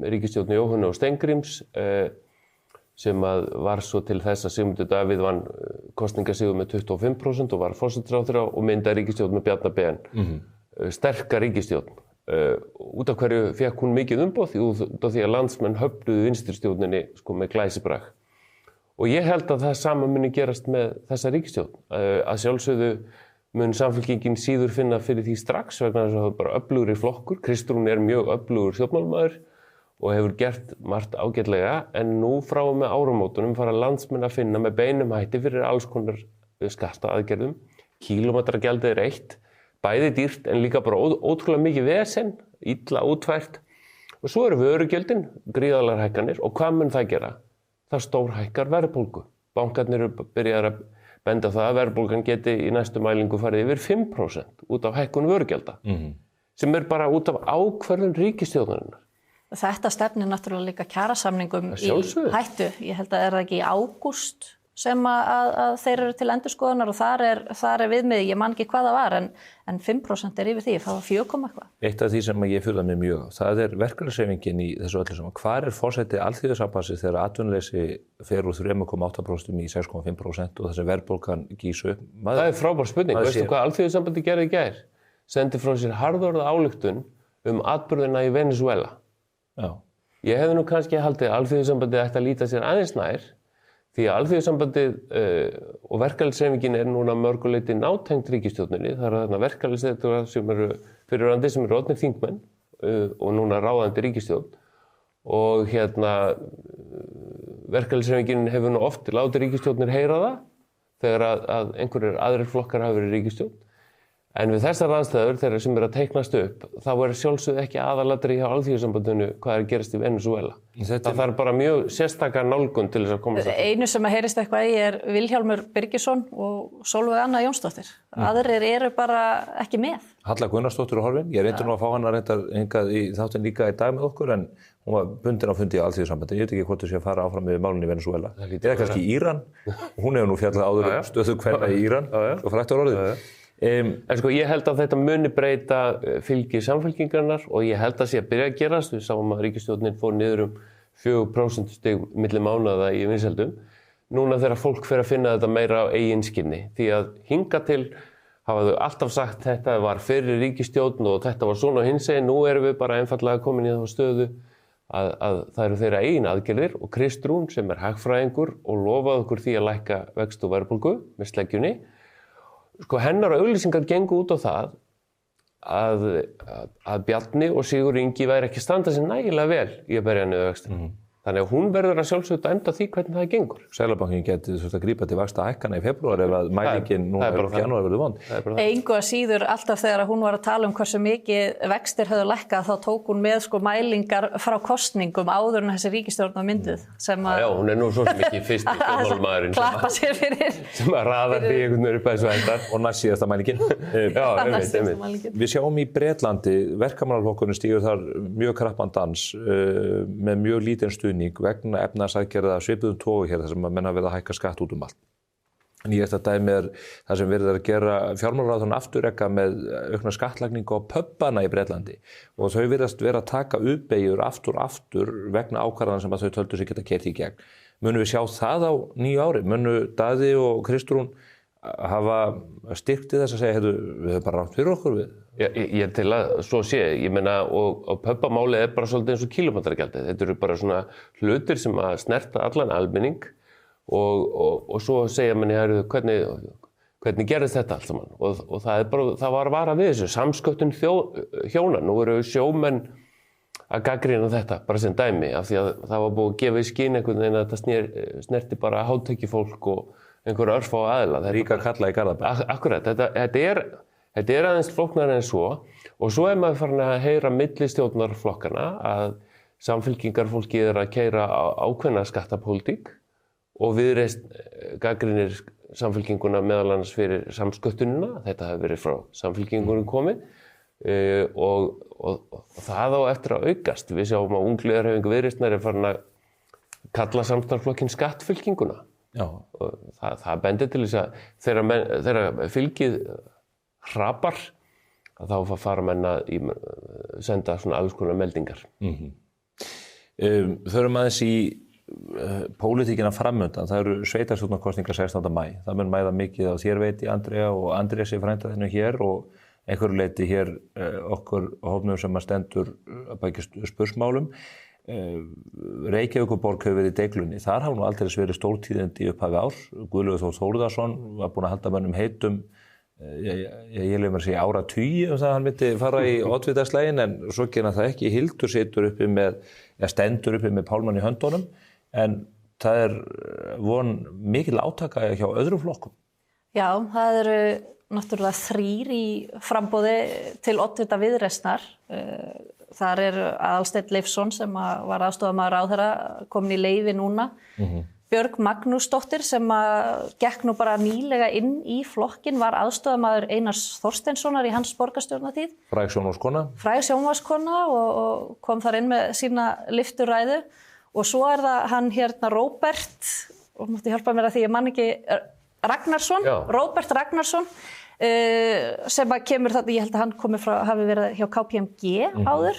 S9: ríkisstjórn Jóhönnu og Steingríms sem var svo til þess að Sigmundur Davíð vann kosningasigur með 25% og var forsætisráðherra og myndaði ríkisstjórn með Bjarna Ben. Sterka ríkisstjórn. Út af hverju fékk hún mikið umboð út af því að landsmenn höfnuðu vinstri stjórninni með glæsibrag. Og ég held að það sama muni gerast með þessa ríkisstjórn. Að sjálfsögðu mun Samfylkingin síður finna fyrir því strax vegna þess að það er bara öflugri flokkur. Kristrún mjög öflugur stjórnmálamaður og hefur gert margt ágætlega en nú frá og með áramótunum fara landsmenn að finna með beinum hætti fyrir alls konar skattaaðgerðum. Kílómetragjaldið eitt, bæði dýrt en líka bara ótrúlega mikið vesen, illa útfært. Og svo eru vörugjöldin, gríðarlegar hækkanir og hvað mun það gera? Það stórhækkar verðbólgu. Bankarnir eru byrjaðir að benda það að verðbólgan geti í næstu mælingu farið yfir 5% út af hækkun vörugjalda. Sem bara út af ákvörðun ríkisstjórnarinnar.
S10: Þetta stefnir náttúrulega líka kjarasamningum í hættu. Ég held að það ekki í ágúst sem að þeir eru til endurskoðunar og þar er viðmið, ég man ekki hvað það var, en 5% yfir því, það var 4, eitthvað.
S2: Eitt af því sem ég furða mig mjög á, það verkalýðshreyfingin í þessu öllu saman. Hvar forseti Alþýðusambandsins þegar atvinnuleysi fer úr 3,8% í 6,5% og þessi verðbólgan gýs upp?
S9: Það frábær spurning. Veistu hvað Alþýðusambandi gerði í gær? Sendi frá sér harðorða ályktun atburðina í Venezuela.
S2: Já.
S9: Ég hefði nú kannski haldið að Alþýðusambandi ætti að líta sér aðeins nær. Því að Alþýðusambandið og verkalýðshreyfingin núna mörguleyti nátengt ríkisstjórninni. Það þarna verkalýðsleiðtogar sem eru fyrrverandi sem eru orðnir þingmenn og núna ráðandi ríkisstjórn. Og verkalýðshreyfingin hefur nú oft látið ríkisstjórnir heyra það þegar að einhverjir aðrir flokkar hafa verið ríkisstjórn. En við þessar aðstæður þeirra sem eru að teiknast upp, þá sjálfsögðu ekki aðalatri hjá Alþýðusambandinu hvað að gerast í Venezuela. Það þarf bara mjög sérstakar nálgun til þess að komast að því. Einu
S10: sem að heyrist eitthvað í Vilhjálmur Birgisson og Sólveig Anna Jónsdóttir. Aðrir eru bara ekki með.
S2: Halla Gunnarsdóttir og horfin. Ég reyndi nú að fá hana hingað í þáttinn líka í dag með okkur en hún var bundin á fundi í Alþýðusambandinu. Ég veit ekki hvort þú sé að fara áfram með málun í Venezuela. Eða kannski Íran. Hún hefur nú fjallað áður stöðu kvenna í Íran. Svo frægt var orðið.
S9: Ég held að þetta muni breyta fylgi samfylkingarinnar og ég held að sé að byrja að gerast. Við sáum að ríkisstjórnin fór niður 4% stig milli mánaða í vinsældum. Núna þegar fólk fer að finna þetta meira á eigin skinni. Því að hinga til hafa þau alltaf sagt þetta var fyrir ríkisstjórn og þetta var svona hinsegin. Nú erum við bara einfallega komin í þá stöðu að það eru þeirra eigin aðgerðir og Kristrún sem hagfræðingur og lofaði okkur því að lækka vexti og verðbólgu með sleggjunni. Hennar auglýsingar gengu út á það að Bjarni og Sigurður Ingi væri ekki að standa sér nægilega vel í að berja niður vextina. Þannig að hún verður að sjálfsögðu að enda því hvernig það gengur.
S2: Seðlabankinn geti þurft að grípa til vaxtahækkana í febrúar ef að mælingin núna í janúar verður vond.
S10: Engu að síður alltaf þegar hún var að tala hversu mikið vextir höfðu lækkað þá tók hún með mælingar frá kosningum áður en þessi ríkisstjórn var mynduð sem að...
S9: Já, hún er nú svo mikið fyrsti stjórnmálamaðurinn
S10: klappa sér fyrir...
S9: sem að raða því einhvern veginn upp að þessu endar.
S2: Og næst síðasta mælingin.
S9: Já,
S2: Við sjáum í Bretlandi, verkamannaflokkurinn stígur þar mjög krappan dans með mjög lítinn stuðning vegna efnahagsaðgerða svipuðum togu hér þar sem að menn hafa verið að hækka skatt út allt. En ég þetta dæmi það sem verið að gera fjármálaráðherrann afturreka með aukna skattlagningu á pöbbana í Bretlandi og þau virðast vera að taka uppbeygjur aftur vegna ákvarðana sem að þau töldu sig geta keyrt í gegn. Munum við sjá það á nýju ári? Munu Daði og Kristrún hafa styrkt í þess að segja, við höfum bara rátt fyrir okkur við?
S9: Ég til að svo sé, ég meina, og pöbbamálið bara svolítið eins og kílómetragjaldið. Þetta eru bara svona hlutir sem að snerta allan almenning og svo segja manni, hvernig gerðist þetta allt saman? Og það var vara við þessu, samsköttun hjóna. Nú eru sjómenn að gagnrýna þetta, bara sem dæmi, af því að það var búið að gefa í skyn einhvern veginn að þetta snerti bara hátekjufólk og einhverju örfá aðila.
S2: Ríka kalla í Garðabæ.
S9: Akkurat, þetta er aðeins flóknara en svo og svo maður farin að heyra millistjórnarflokkana að samfylkingarfólkið að keyra ákveðna skattapólitík og Viðreisn gagnrýnir samfylkinguna meðal annars fyrir samsköttunina, þetta hefur verið frá samfylkingunum komið og það á eftir að aukast. Við sjáum að ungliðarhreyfing Viðreisnar farin að kalla samstarfsflokkinn skattfylkinguna.
S2: Já.
S9: Og það bendir til þess að þegar fylgið hrapar að þá fara menn að senda svona alls konar meldingar.
S2: Förum aðeins í pólitíkina framöndan. Það eru sveitarstjórnarkosningar 16. maí. Það mun mæða mikið á þér veit í Andrea og Andrés í frænda þennu hér og einhverju leyti hér okkur hópnum sem að stendur að baki spursmálum. Reykjavíkurborg hefur verið í deiglunni. Þar hafa nú aldrei verið stórtíðindi í upphafi ár. Guðlaugur Þór Þórðarson var búinn að halda mönnum heitum ég lef mér að segja áratugi það að hann myndi fara í oddvitaslægin en svo gera það ekki. Hildur stendur uppi með Pálmann í höndunum en það er von mikil átaka hjá öðrum flokkum.
S10: Já, það eru náttúrulega 3 í framboði til oddvita Viðreisnar. Þar er Aðalsteinn Leifsson sem var aðstofamaður ráðherra komin í leyfi núna. Björg Magnúsdóttir sem gekk nú bara nýlega inn í flokkin var aðstofamaður Einars Þorsteinssonar í hans borgarstjórnartíð.
S2: Fræg
S10: sjónvarpskona og kom þar inn með sína lyfturæðu og svo er það hann Róbert, og mátti hjálpa mér að því ég man ekki, Ragnarsson, Róbert Ragnarsson sem kemur þetta, ég held að hann hafi verið hjá KPMG áður.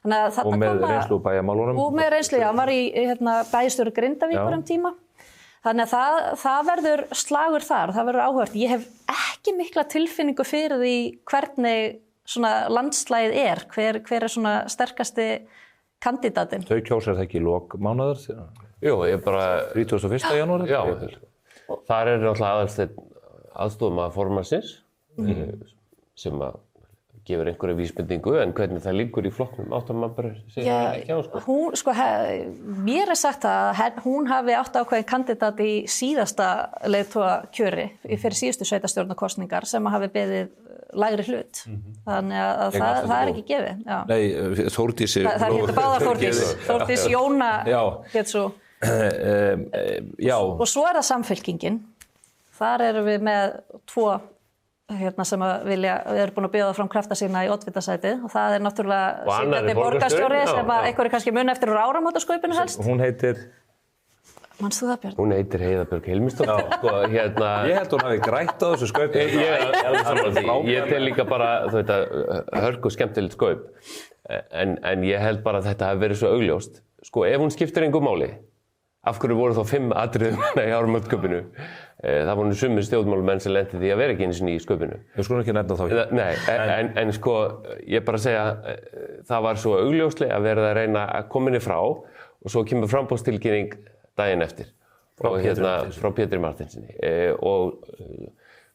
S2: Og með reynslu úr bæjarmálunum.
S10: Og með reynslu, já, hann var í bæjarstjóri Grindavíkur tíma. Þannig að það verður slagur þar, það verður áhugavert. Ég hef ekki mikla tilfinningu fyrir því hvernig svona landslagið er, hver er svona sterkasti kandidatinn.
S2: Þau kjósa það ekki í lok mánaðar?
S9: Jú, ég bara
S2: 31. janúar?
S9: Já, þar er náttúrulega Aðalsteinn aðstofamaður formannsins sem að gefur einhverja vísbendingu, en hvernig það liggur í flokknum áttar maður bara segja ekki á, sko.
S10: Mér er sagt að hún hafi átt ákveðin kandidat í síðasta leiðtogakjöri fyrir síðustu sveitarstjórnarkosningar sem hafi beðið lægri hlut. Þannig að það er ekki gefið. Já.
S2: Nei, Þórdís...
S10: Það heitir báðar Þórdís. Þórdís Jóna hétt svo.
S2: Já.
S10: Og svo er það Samfylkingin. Þar erum við með 2 sem við erum búin að bjóða fram krafta sína í oddvitasætið og það er náttúrulega sitjandi borgarstjóri sem einhverju kannski muni eftir úr áramótaskaupinu helst.
S2: Hún heitir...
S10: Manstu það, Björn?
S9: Hún heitir Heiða Björg Hilmisdóttir.
S2: Ég held hún hafi grætt á þessu skaupi.
S9: Ég tel líka bara hörku skemmtilegt skaup en ég held bara að þetta hafi verið svo augljóst. Sko, ef hún skiptir engu máli, af hverju voru þá 5 atriðum í áramótaskaupinu? Það voru sumir stjórnmálumenn sem lenti því að vera ekki einu sinni í sköpunu.
S2: Við skulum ekki nefna þá ekki.
S9: Nei, en sko, ég bara segja, það var svo augljóslega að verða að reyna að koma henni frá og svo kemur framboðstilkynning daginn eftir. Frá Pétri Martinsinni. Og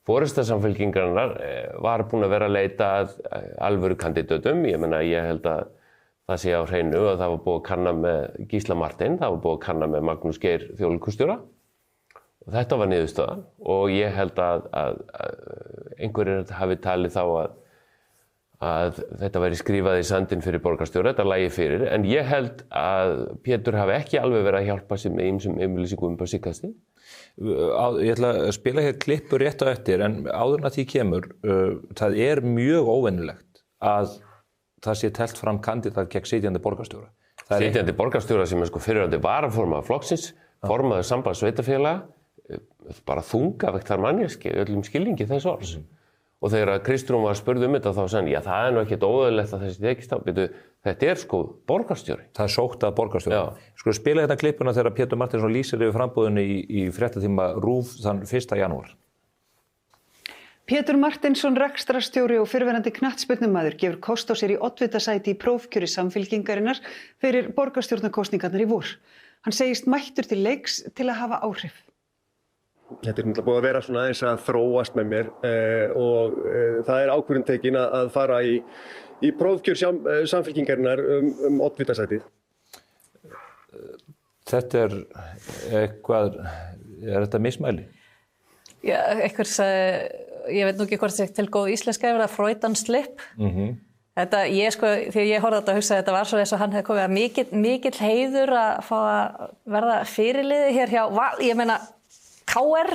S9: forysta-samfylkingarinnar var búin að vera að leita að alvöru kandidatum. Ég meina, ég held að það sé á hreinu og það var búið að kanna með Gísla Martin, það var búið að kanna með Magnús Geir þjóðleikhússtjóra. Þetta var niðurstaðan og ég held að einhverjir hafi talið þá að þetta væri skrifað í sandinn fyrir borgarstjóra, þetta lægi fyrir, en ég held að Pétur hafi ekki alveg verið að hjálpa sér með ýmsum yfirlýsingum upp á síðkastið.
S2: Ég ætla að spila hér klippur rétt á eftir, en áður en að því kemur, það er mjög óvenjulegt að það sé telt fram kandidat gegn sitjandi borgarstjóra.
S9: Sitjandi borgarstjóra sem er sko fyrrverandi varaformaður flokksins, formaður sambands sveitarfélaga, bara þungavegt þar manneskja í öllum skilningi þess orðs. Og þegar Kristrún var spurð þetta þá sagði hann, já það er nú ekkert óeðlilegt að þessi tekist á. Þetta er sko borgarstjóri.
S2: Það er sótt að borgarstjóri. Sko spila þetta klippuna þegar Pétur Martinsson lýsir yfir frambúðinu í fréttatíma RÚV þann 1. janúar.
S11: Pétur Martinsson, rekstrarstjóri og fyrrverandi knattspyrnumaður, gefur kost á sér í oddvitasæti í prófkjöri Samfylkingarinnar fyrir borgarstjórnarkosningarnar í vor. Hann segist mættur til leiks til að hafa áhrif.
S12: Þetta náttúrulega búið að vera svona aðeins að þróast með mér og það ákvörðun tekin að fara í prófkjör Samfylkingarinnar oddvitasætið.
S2: Þetta eitthvað, þetta mismæli?
S10: Já, ég veit nú ekki hvort það til góð íslenska yfir að Freudian slip. Þetta, þegar ég horfði á þetta að hugsa, þetta var svo eins og hann hefði komið að mikill heiður að fá að verða fyrirliði hér hjá ég meina, KR.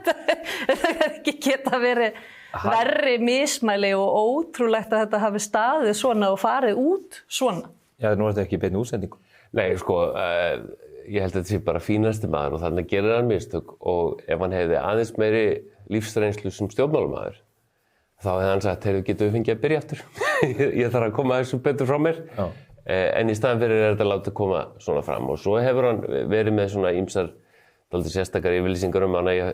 S10: Það hefði ekki geta verið verri mismæli og ótrúlegt að þetta hafi staðið svona og farið út svona.
S2: Já, nú er þetta ekki beinni útsendingu.
S9: Nei, ég held að þetta sé bara fínasti maður og þannig gerir hann mistök og ef hann hefði aðeins meiri lífsreynslu sem stjórnmálamaður þá hefði hann sagt, getum við fengið að byrja aftur. Ég þarf að koma þessu betur frá mér. En í staðan fyrir þetta látið koma svona fram og svo hefur hann verið með svona ýmsar dálítið sérstakar yfirlýsingar hann að ég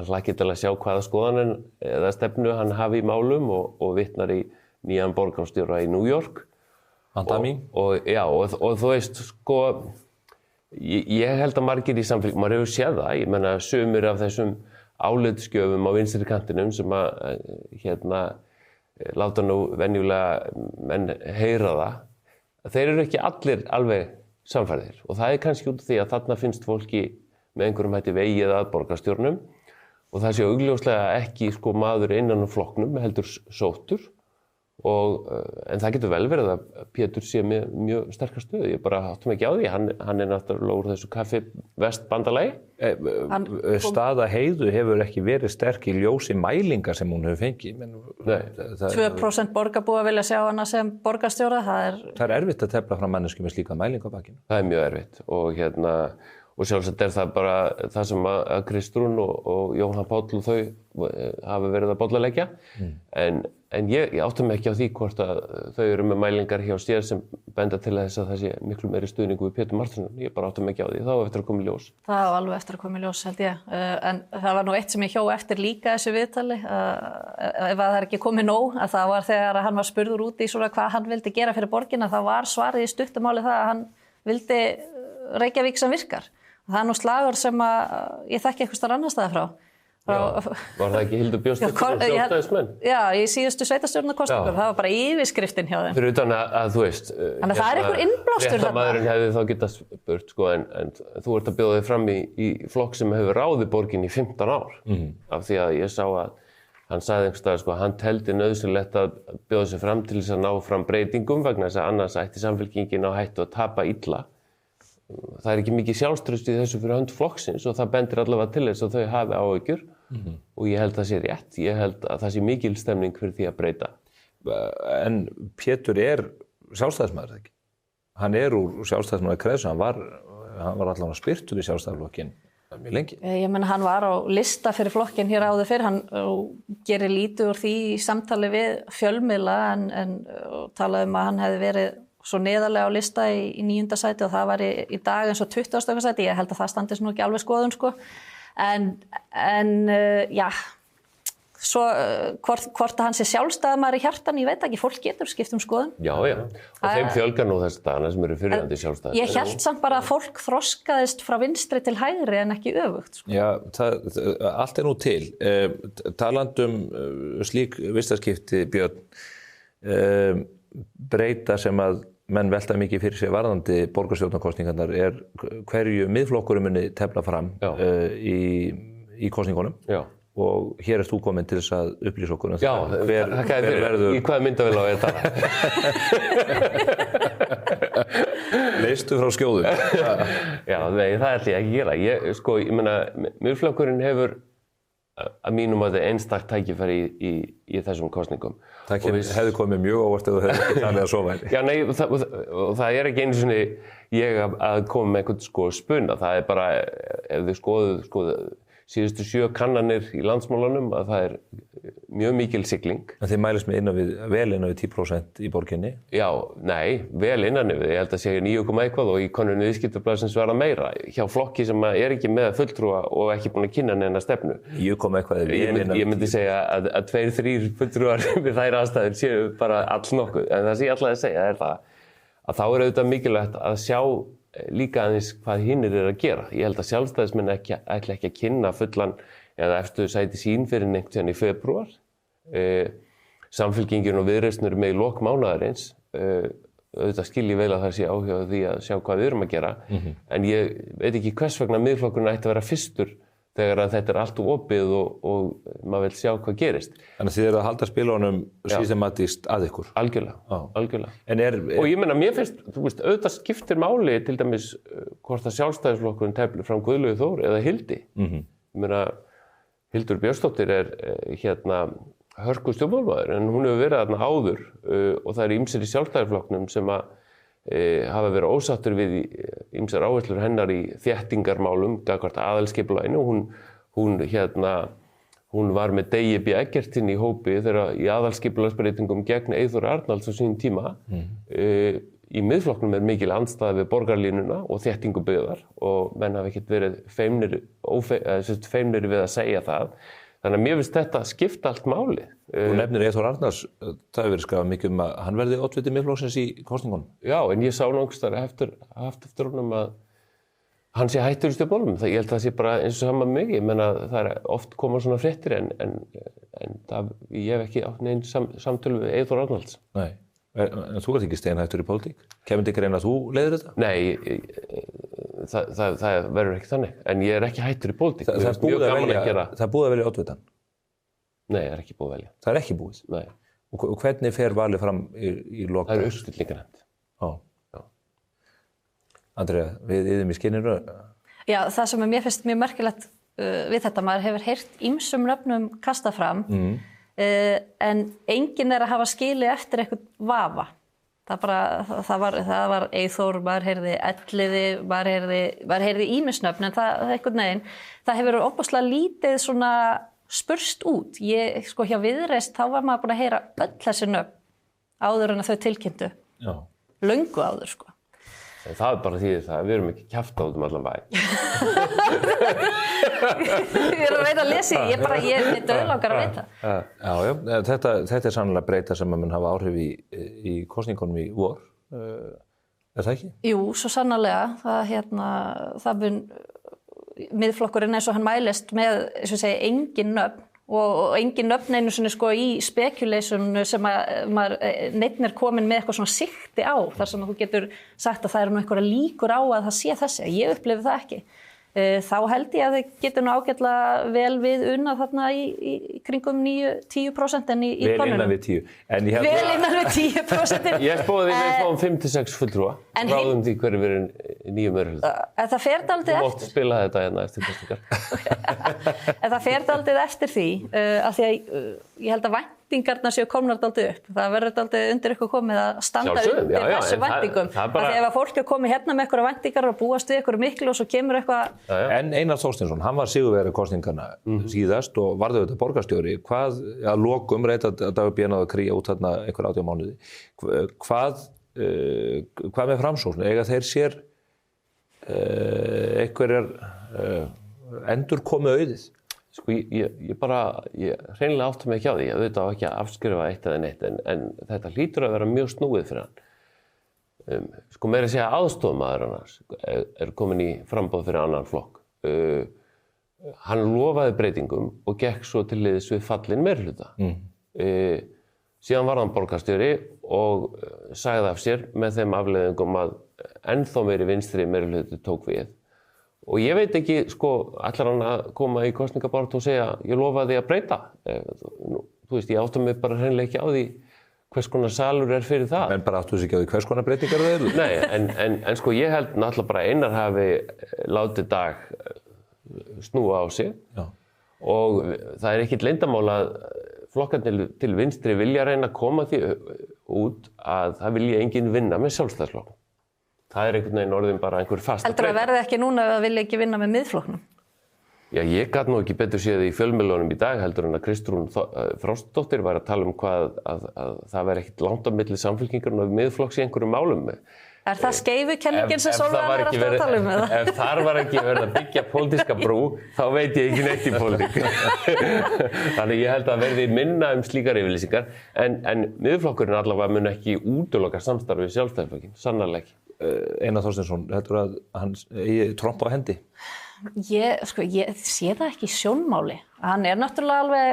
S9: hlakki til að sjá hvaða skoðanir eða stefnu hann hafi í málum og vitnar í nýjan borgarstjóra í New York. Og þú veist, ég held að margir í samfélagi, maður hefur séð það, ég menna sumir af þessum álitsgjöfum á vinstri kantinum sem að láta nú venjulega menn heyra það, þeir eru ekki allir alveg samfærðir og það kannski út af því að þarna finnst fólki með einhverjum hætti vegið að borgarstjórnum og það sé augljóslega ekki maður innan úr flokknum heldur sóttur. En það getur vel verið að Pétur sé með mjög sterkar stöðu. Ég bara áttum ekki á því. Hann náttúrulega úr þessu kaffi-vest-bandalagi.
S2: Staða Heiðu hefur ekki verið sterk í ljósi mælingar sem hún hefur fengið.
S10: 2% borgarbúa vilja sjá hana sem borgarstjóra.
S2: Það er erfitt að tefla fram manneskju með slíka mælingu á bakinu.
S9: Það er mjög erfitt og sjálfsagt það bara það sem að Kristrún og Jóhann Páll og þau hafa verið að bollaleggja. En ég áttum ekki á því hvort að þau eru með mælingar hjá sér sem benda til þess að það sé miklu meiri stuðningu við Pétur Martinsson. Ég bara áttum ekki á því. Það var eftir að koma í ljós. Það
S10: var alveg eftir að koma í ljós, held ég. En það var nú eitt sem ég hjó eftir líka þessu viðtali. Ef það er ekki komið nóg, að það var þegar hann var spurður út í svona hvað hann vildi gera fyrir borgina, þá var svarið í stuttumáli það að hann vildi Reykjavík sem virkar. Það er nú slagur sem ég þekki eitthvað staðar annars staðar frá.
S9: Var það ekki Hildur Björnsdóttir Sjálfstæðismenn?
S10: Já, í síðustu sveitarstjórnarkosningum, það var bara yfirskriftin hjá þeim.
S9: Fyrir utan að þú veist...
S10: Þannig að það er einhver innblástur þarna.
S9: Fréttamaðurinn hefði þá getað spurt, en þú ert að bjóða þig fram í flokk sem hefur ráðið borgin í 15 ár. Af því að ég sá að hann sagði einhvers staðar, hann teldi nauðsynlegt að bjóða sig fram til þess að ná fram breytingum vegna þess að annars ætti Samfylkingin á hættu að tapa illa. Það er ekki mikið sjálfstraust í þessu fyrir hönd flokksins og það bendir allavega til þess að þau hafi áhyggjur og ég held að það sé rétt. Ég held að það sé mikil stemning fyrir því að breyta.
S2: En Pétur sjálfstæðismaður, ekki? Hann úr sjálfstæðismaður kreðsu, hann var allavega spyrtur í sjálfstæðisflokkinn mjög lengi.
S10: Ég meina hann var á lista fyrir flokkinn hér áður fyrr, hann gerir lítið úr því í samtali við fjölmiðla en talaði að hann hefði verið svo neðarlega á lista í 9. sæti og það var í dag eins og 20. sæti. Ég held að það standist nú ekki alveg skoðun, En já, svo hvort hann sé sjálfstæðamaður í hjartan, ég veit ekki, fólk getur skipt skoðun.
S9: Já, og þeim fjölgar nú þess dagana sem eru fyrrverandi sjálfstæðir.
S10: Ég hélt samt bara að fólk þroskaðist frá vinstri til hægri en ekki öfugt.
S2: Já, allt nú til. Talandum slík vistaskipti, Björn, breyta sem að menn velta mikið fyrir sig varðandi borgarstjórnarkosningarnar hverju miðflokkurum muni tefla fram í kosningunum.
S9: Já.
S2: Og hér þú komin til þess að upplýsa okkur.
S9: Já, hver verður... Í hvaða myndavél á það?
S2: Leistu frá skjóðu.
S9: Já, nei, það ætla ég ekki að gera. Ég meina, miðflokkurinn hefur að mínum að það einstakt tækifæri í þessum kosningum.
S2: Það hefði komið mjög óvart ef þú hefði ekki talið að svo væri.
S9: Já, nei, það er ekki einu sinni ég að koma með einhvern spuna. Það er bara, ef þið skoðu síðustu 7 kannanir í landsmálanum, að það er mjög mikil sigling.
S2: En þið mælist með vel innan við 10% í borginni?
S9: Já, nei, vel innan við. Ég held að segja 9, eitthvað og í könnun viðskiptablaðsins verða meira. Hjá flokki sem er ekki með fulltrúa og ekki búin að kynna neina stefnu.
S2: 9, eitthvað er vel innan við 10%.
S9: Ég myndi segja að 2-3 fulltrúar við þær aðstæður séu bara allnokkuð. En það sem ég ætlaði að segja er það að þá er auðvitað mikilvægt að sjá líka aðeins hvað hinnir að gera. Ég held að sjálfstæðismenn ætla ekki að kynna fullan eða eftir sæti sín fyrir einhvern tíðan í febrúar. Samfylkingin og Viðreisn eru með í lok mánaðarins. Auðvitað skil ég vel að það sé áhuga því að sjá hvað við erum að gera. En ég veit ekki hvers vegna Miðflokkurinn ætti að vera fyrstur þegar að þetta er allt opið og maður vil sjá hvað gerist.
S2: Þannig að þið eru að halda spilunum systematískt að ykkur?
S9: Algjörlega, algjörlega.
S2: Og
S9: ég meina, mér finnst, þú veist, auðvitað skiptir máli til dæmis hvort að Sjálfstæðisflokkurinn teflir fram Guðlaugi Þór eða Hildi. Ég meina, Hildur Björnsdóttir er hörku stjórnmálamaður en hún hefur verið þarna áður og það eru ýmsir í Sjálfstæðisflokknum sem að hafa verið ósáttur við ýmsar áherslur hennar í þéttingarmálum gagnvart aðalskipulaginu. Hún var með Degi B. Eggertsson í hópi þegar í aðalskipulagsbreytingum gegn Eyþóri Arnalds á sínum tíma. Í Miðflokknum er mikil andstaða við borgarlínuna og þéttingu byggðar og menn hafa ekkert verið feimnir við að segja það. Þannig að mér finnst þetta skipta allt máli.
S2: Þú nefnir Eyþór Arnalds, það hefur verið skrifað mikið að hann verði oddviti Miðflokksins í kosningunum.
S9: Já, en ég sá náttúrulega eftir honum að hann sé hættur í stjórnmálum. Ég held að það sé bara eins og sama með mig. Ég menna það er oft koma svona fréttir en ég hef ekki átt neinn samtölu við Eyþór Arnalds.
S2: Nei, en þú ert ekki steinhættur í pólitík. Kemur þetta ekki reyna að þú leiðir þetta?
S9: Nei, það verður ekki þannig. En ég er ekki hættur í pólitík.
S2: Það er búið að velja oddvitann?
S9: Nei, það er ekki búið að velja.
S2: Það er ekki búið?
S9: Nei.
S2: Og hvernig fer valið fram í lok?
S9: Það er uppstillingarnefnd.
S2: Já. Andrea, við yðum í skinninu?
S10: Já, það sem mér finnst mjög merkilegt við þetta, maður hefur heyrt ýmsum nöfnum kastað fram, en enginn er að hafa skilið eftir eitthvað vafa. Það var Eyþór, maður heyrði Elliði, maður heyrði ýmis nöfn, en það hefur ofboðslega lítið svona spurst út. Sko hjá Viðreisn, þá var maður búin að heyra öll þessi nöfn áður en að þau tilkynntu.
S2: Já.
S10: Löngu áður, sko.
S9: Það er bara því að við erum ekki kjafta út allan bæ.
S10: Við erum að veita að lesa í, ég er dauðlangar að veita.
S2: Já, þetta er sannlega breyta sem að mun hafa áhrif í kosningunum í vor. Er það ekki?
S10: Jú, svo sannarlega. Það mun Miðflokkurinn eins og hann mælist með, eins og segja, engin nöfn og engin nöfn einu svona sko í speculation sem að neitt er komin með eitthvað svona sikti á þar sem að þú getur sagt að það eru nú einhverja líkur á að það sé þessi. Ég upplifi það ekki. Þá held ég að þið getur nú ágætlega vel við unnað þarna í kringum 9-10% en í
S2: vel innan við 10.
S10: Vel innan við 10%.
S9: Ég spóði við fáum 5-6 fulltrúa. Ráðum því hverju verið nýjum meirihluta.
S10: Það fer dálítið eftir.
S9: Þú mátt spila þetta hérna eftir kosningar.
S10: Það fer dálítið eftir því af því að ég held að væntingarnar séu komnar dálítið upp. Það verður dálítið undir ykkur komið að standa undir þessu væntingum. Af því ef að fólk er komið hérna með einhverja væntingar og búast við einhverju miklu og svo kemur eitthvað.
S2: En Einar Þorsteinsson, hann var sigurvegari kosningarna síðast og varð auðvitað borgarstjóri. Hvað, að lokum reyta Dagur B. náði að krýja út þarna einhver 18 mánuði. Hvað með Framsókn? Eiga þeir sér einhverjar endur komið auðið?
S9: Sko, ég hreinlega átti mig ekki á því. Ég auðvitað á ekki að afskrifa eitt eða neitt, en þetta hlýtur að vera mjög snúið fyrir hann. Sko, meira að segja aðstofamaður annars er komin í framboð fyrir annan flokk. Hann lofaði breytingum og gekk svo til liðs við fallin meirihluta. Síðan var hann borgarstjóri og sagði af sér með þeim afleiðingum að ennþá meiri vinstri meirihluti tók við. Og ég veit ekki, sko, ætlar hann að koma í kosningabaráttu og segja ég lofaði að breyta. Þú veist, ég átta mig bara hreinlega ekki á því hvers konar salur er fyrir það.
S2: En bara áttu sig ekki á því hvers konar breytingar það eru?
S9: Nei, en sko ég held náttúrulega bara Einar hafi látið Dag snúa á sig. Já. Og það er ekkert leyndarmál að flokkarnir til vinstri vilja reyna að koma því út að það vilja enginn vinna með Sjálfstæðisflokknum. Það er einhvern veginn orðin bara einhver fasta breyting.
S10: Heldur að verði ekki núna að vilja ekki vinna með Miðflokknum?
S9: Já, ég gat nú ekki betur séð í fjölmiðlunum í dag heldur en að Kristrún Frostadóttir var að tala hvað að það væri ekkert langt á milli Samfylkingarinnar og Miðflokks í einhverjum málum.
S10: Er það skeifukenningin sem Sólveig er alltaf að tala um?
S9: Ef þar var ekki verið að byggja pólitíska brú, þá veit ég ekki neitt í pólitík. Þannig ég held að verði minna slíkar yfirlýsingar, en Miðflokkurinn allavega mun ekki útiloka samstarfi við Sjálfstæðisflokkinn, sannarlega ekki.
S2: Einar Þorsteinsson, heldur að hann eigi tromp á hendi?
S10: Ég sé það ekki í sjónmáli. Hann náttúrulega alveg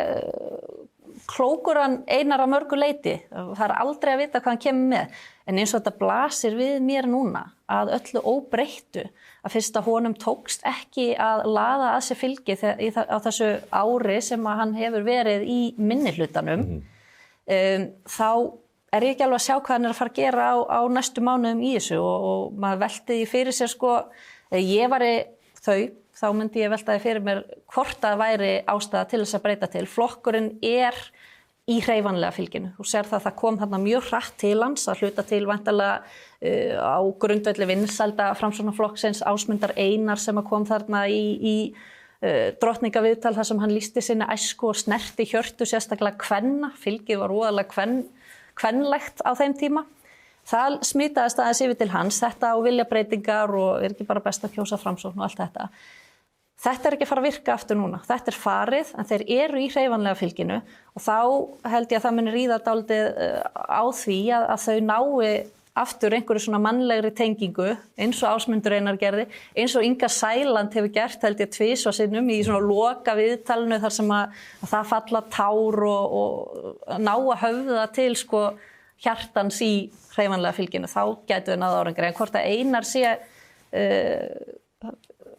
S10: klókur hann Einar að mörgu leyti. Það er aldrei að vita hvað hann kemur með. En eins og þetta blasir við mér núna að öllu óbreyttu að fyrst að honum tókst ekki að laða að sér fylgi á þessu ári sem að hann hefur verið í minnihlutanum, þá er ég ekki alveg að sjá hvað hann er að fara að gera á næstu mánuðum í þessu og maður velti því fyrir sér ég væri þá myndi ég velta því fyrir mér hvort að væri ástæða til þess að breyta til. Flokkurinn er í hreyfanlega fylginu. Þú sér það kom þarna mjög hratt til hans að hluta til væntanlega á grundvelli vinsælda Framsóknarflokksins Ásmundar Einar sem kom þarna í drottningaviðtal þar sem hann lýsti sinni æsku og snerti hjörtu sérstaklega kvenna. Fylgið var óalega kvenlegt á þeim tíma. Það smitaðist aðeins yfir til hans, þetta á viljabreytingar og er ekki bara best að kjósa Framsókn og allt þetta. Þetta er ekki að fara að virka aftur núna. Þetta er farið, en þeir eru í hreyfanlega fylginu og þá held ég að það muni ríða dálítið á því að þau nái aftur einhverju svona mannlegri tengingu eins og Ásmundur Einar gerði, eins og Inga Sæland hefur gert held ég tvisvar sinnum í svona loka viðtalinu þar sem að það falla tár og ná að höfða til hjartans í hreyfanlega fylginu, þá gætu við náð árangri. En hvort að Einar sé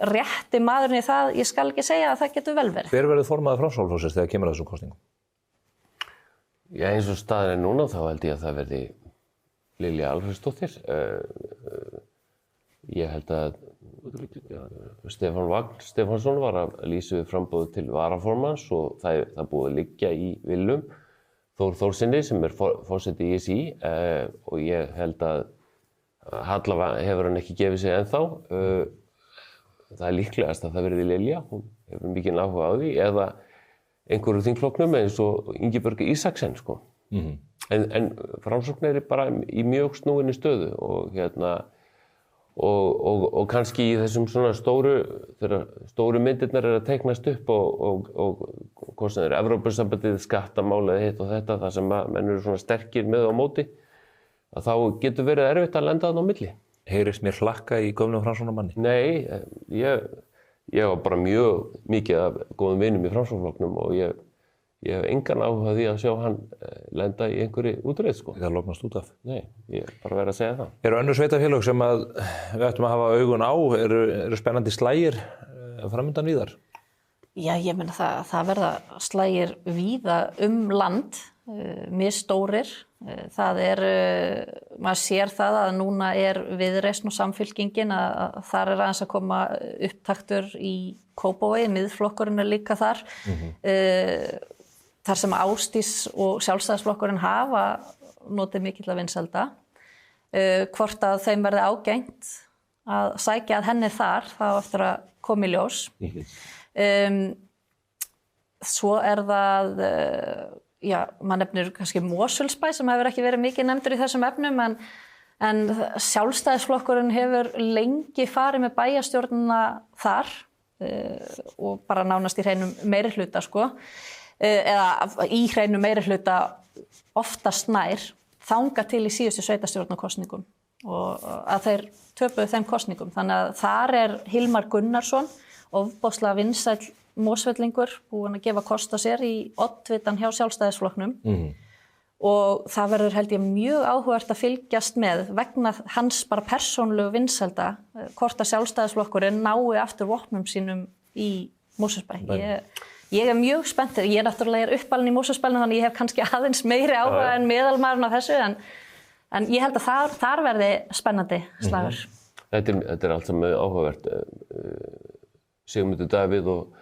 S10: rétti maðurinn í það, ég skal ekki segja að það getur vel verið.
S2: Hver verður formaður Framsóknarflokksins þegar kemur að þessum kosningum?
S9: Já, eins og staðan er núna, þá held ég að það verði Lilja Alfreðsdóttir. Ég held að Stefán Vagn Stefánsson var að lýsa við framboði til varaformanns og það búið að liggja í Willum Þór Þórsinni sem er forseti ISÍ og ég held að allavega hefur hann ekki gefið sig ennþá. Það er líklegast að það verði Lilja, hún hefur mikið áhuga á því, eða einhverju þingflokknum eins og Ingibjörg Isaksen. En Framsókn er bara í mjög snúinni stöðu og kannski í þessum svona þegar stóru myndirnar að teiknast upp og hvað sem Evrópusambandið, skattamálið hitt og þetta, það sem menn eru svona sterkir með á móti, að þá getur verið erfitt að lenda þarna á milli.
S2: Heyrist mér hlakka í gömlum Framsóknarmanni?
S9: Nei, ég var bara mjög mikið af góðum vinum í Framsóknarflokknum og ég hef engan áhuga því að sjá hann lenda í einhverju útreið,
S2: Það lognast út af?
S9: Nei, ég er bara verið að segja það.
S2: Eru önnur sveitafélög sem við ættum að hafa augun á, eru spennandi slægir framundan víðar?
S10: Já, ég meina það verða slægir víða land, misstórir. Það maður sér það að núna er Viðreisn og Samfylkingin að þar aðeins að koma upptaktur í Kópavogi, Miðflokkurinn er líka þar. Þar sem Ásdís og Sjálfstæðisflokkurinn hafa notið mikilla vinsælda. Hvort að þeim verði ágengt að sækja að henni þar, þá eftir að koma í ljós. Svo er það, maður nefnir kannski Mosfellsbæ sem hefur ekki verið mikið nefndur í þessum efnum, en Sjálfstæðisflokkurinn hefur lengi farið með bæjarstjórnina þar og bara nánast í hreinum meirihluta, eða í hreinum meirihluta oftast nær, þangað til í síðustu sveitarstjórnarkosningum og að þeir töpuðu þeim kosningum. Þannig að þar er Hilmar Gunnarsson, ofboðslega vinsæll Mosfellingur, búinn að gefa kost á sér í oddvitan hjá Sjálfstæðisflokknum og það verður held ég mjög áhugavert að fylgjast með vegna hans bara persónlegu vinsælda hvort að Sjálfstæðisflokkurinn nái aftur vopnum sínum í Mosfellsbæ. Ég er mjög spennt, ég náttúrulega uppalinn í Mosfellsbænum þannig ég hef kannski aðeins meiri áhuga en meðalmaðurinn af þessu en ég held að þar verði spennandi slagur.
S9: Þetta er allt saman áhugavert. Sigmundur Davíð og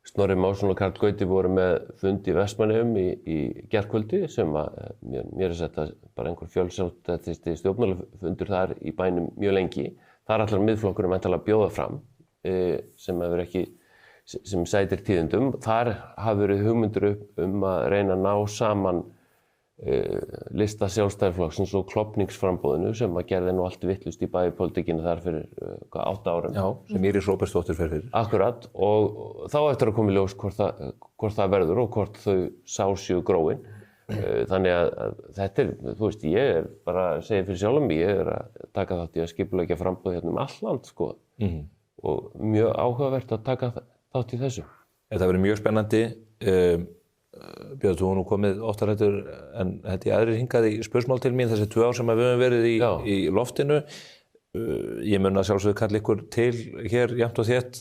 S9: Snorri Másson og Karl Gauti voru með fund í Vestmannaeyjum í gærkvöldi sem að mér þetta bara einhver fjölsjóttættisti stjórnmálafundur þar í bænum mjög lengi. Þar ætlar Miðflokkurinn væntanlega að bjóða fram sem hefur ekki sem sætir tíðindum. Þar hafa verið hugmyndir að reyna að ná saman lista Sjálfstæðisflokksins og klofningsframboðinu sem að gerði nú allt vitlaust í bæjarpólitíkinni þar fyrir 8 árum.
S2: Já, sem Íris Róbertsdóttir fer fyrir.
S9: Akkurat, og þá eftir að koma í ljós hvort það verður og hvort þau séu gróin. Þannig að þetta þú veist, ég bara að segja fyrir sjálfum mig, ég að taka þátt í að skipuleggja framboð hérna all land, sko. Og mjög áhugavert að taka þátt í þessu.
S2: Þetta verður mjög spennandi. Björn, þú nú komið oftar en þetta ég aðrir hingað í spursmál til mín þessi 2 ár sem við höfum verið í loftinu. Ég mun að sjálfsögðu kalla ykkur til hér jafnt og þétt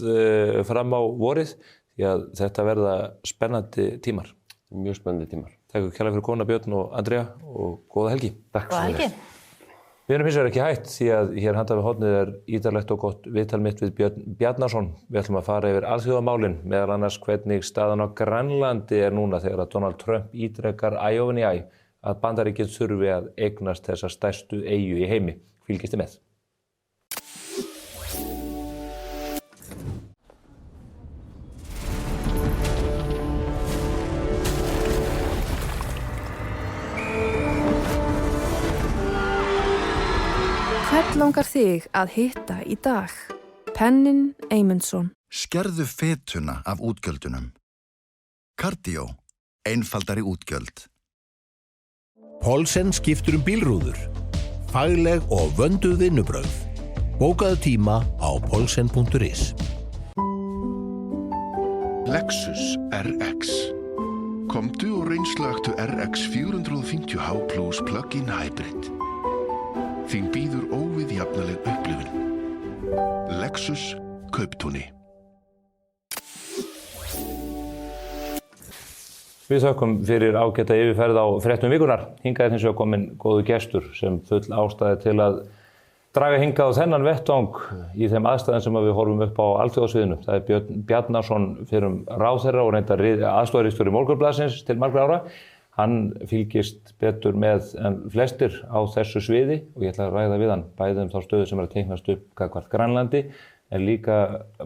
S2: fram á vorið því að þetta verða spennandi tímar.
S9: Mjög spennandi tímar.
S2: Takk kærlega fyrir komuna Björn og Andrea og góða helgi.
S9: Takk
S10: fyrir helgi.
S2: Við erum hins vegar ekki hætt því að hér handan við hornið ítarlegt og gott viðtal mitt við Björn Bjarnason. Við ætlum að fara yfir alþjóðamálin, meðal annars hvernig staðan á Grænlandi núna þegar að Donald Trump ítrekar æ ofan í æ að Bandaríkin þurfi að eignast þessa stærstu eyju í heimi. Fylgist þið með.
S5: Hvern langar þig að hitta í dag? Pennin Eymundsson.
S13: Skerðu fetuna af útgjöldunum. Cardio. Einfaldari útgjöld.
S14: Paulsen skiptur bílrúður. Fagleg og vönduð vinnubrögð. Bókaðu tíma á paulsen.is.
S15: Lexus RX. Komdu og reynslagtu RX 450h Plus Plug-in Hybrid. Þín býður óviðjafnaleg upplifun. Lexus Kauptúni.
S2: Við þökkum fyrir ágæta yfirferð á fréttum vikunar. Hingað hins vegar kominn góður gestur sem full ástæði til að draga hingað á þennan vettvang í þeim aðstæðum sem við horfum upp á alþjóðasviðinu. Það er Björn Bjarnason fyrrum ráðherra og reyndar aðstoðarritstjóri Morgunblaðsins til margra ára. Hann fylgist betur með en flestir á þessu sviði og ég ætla að ræða við hann bæði þá stöðu sem að teiknast upp gagnvart Grænlandi en líka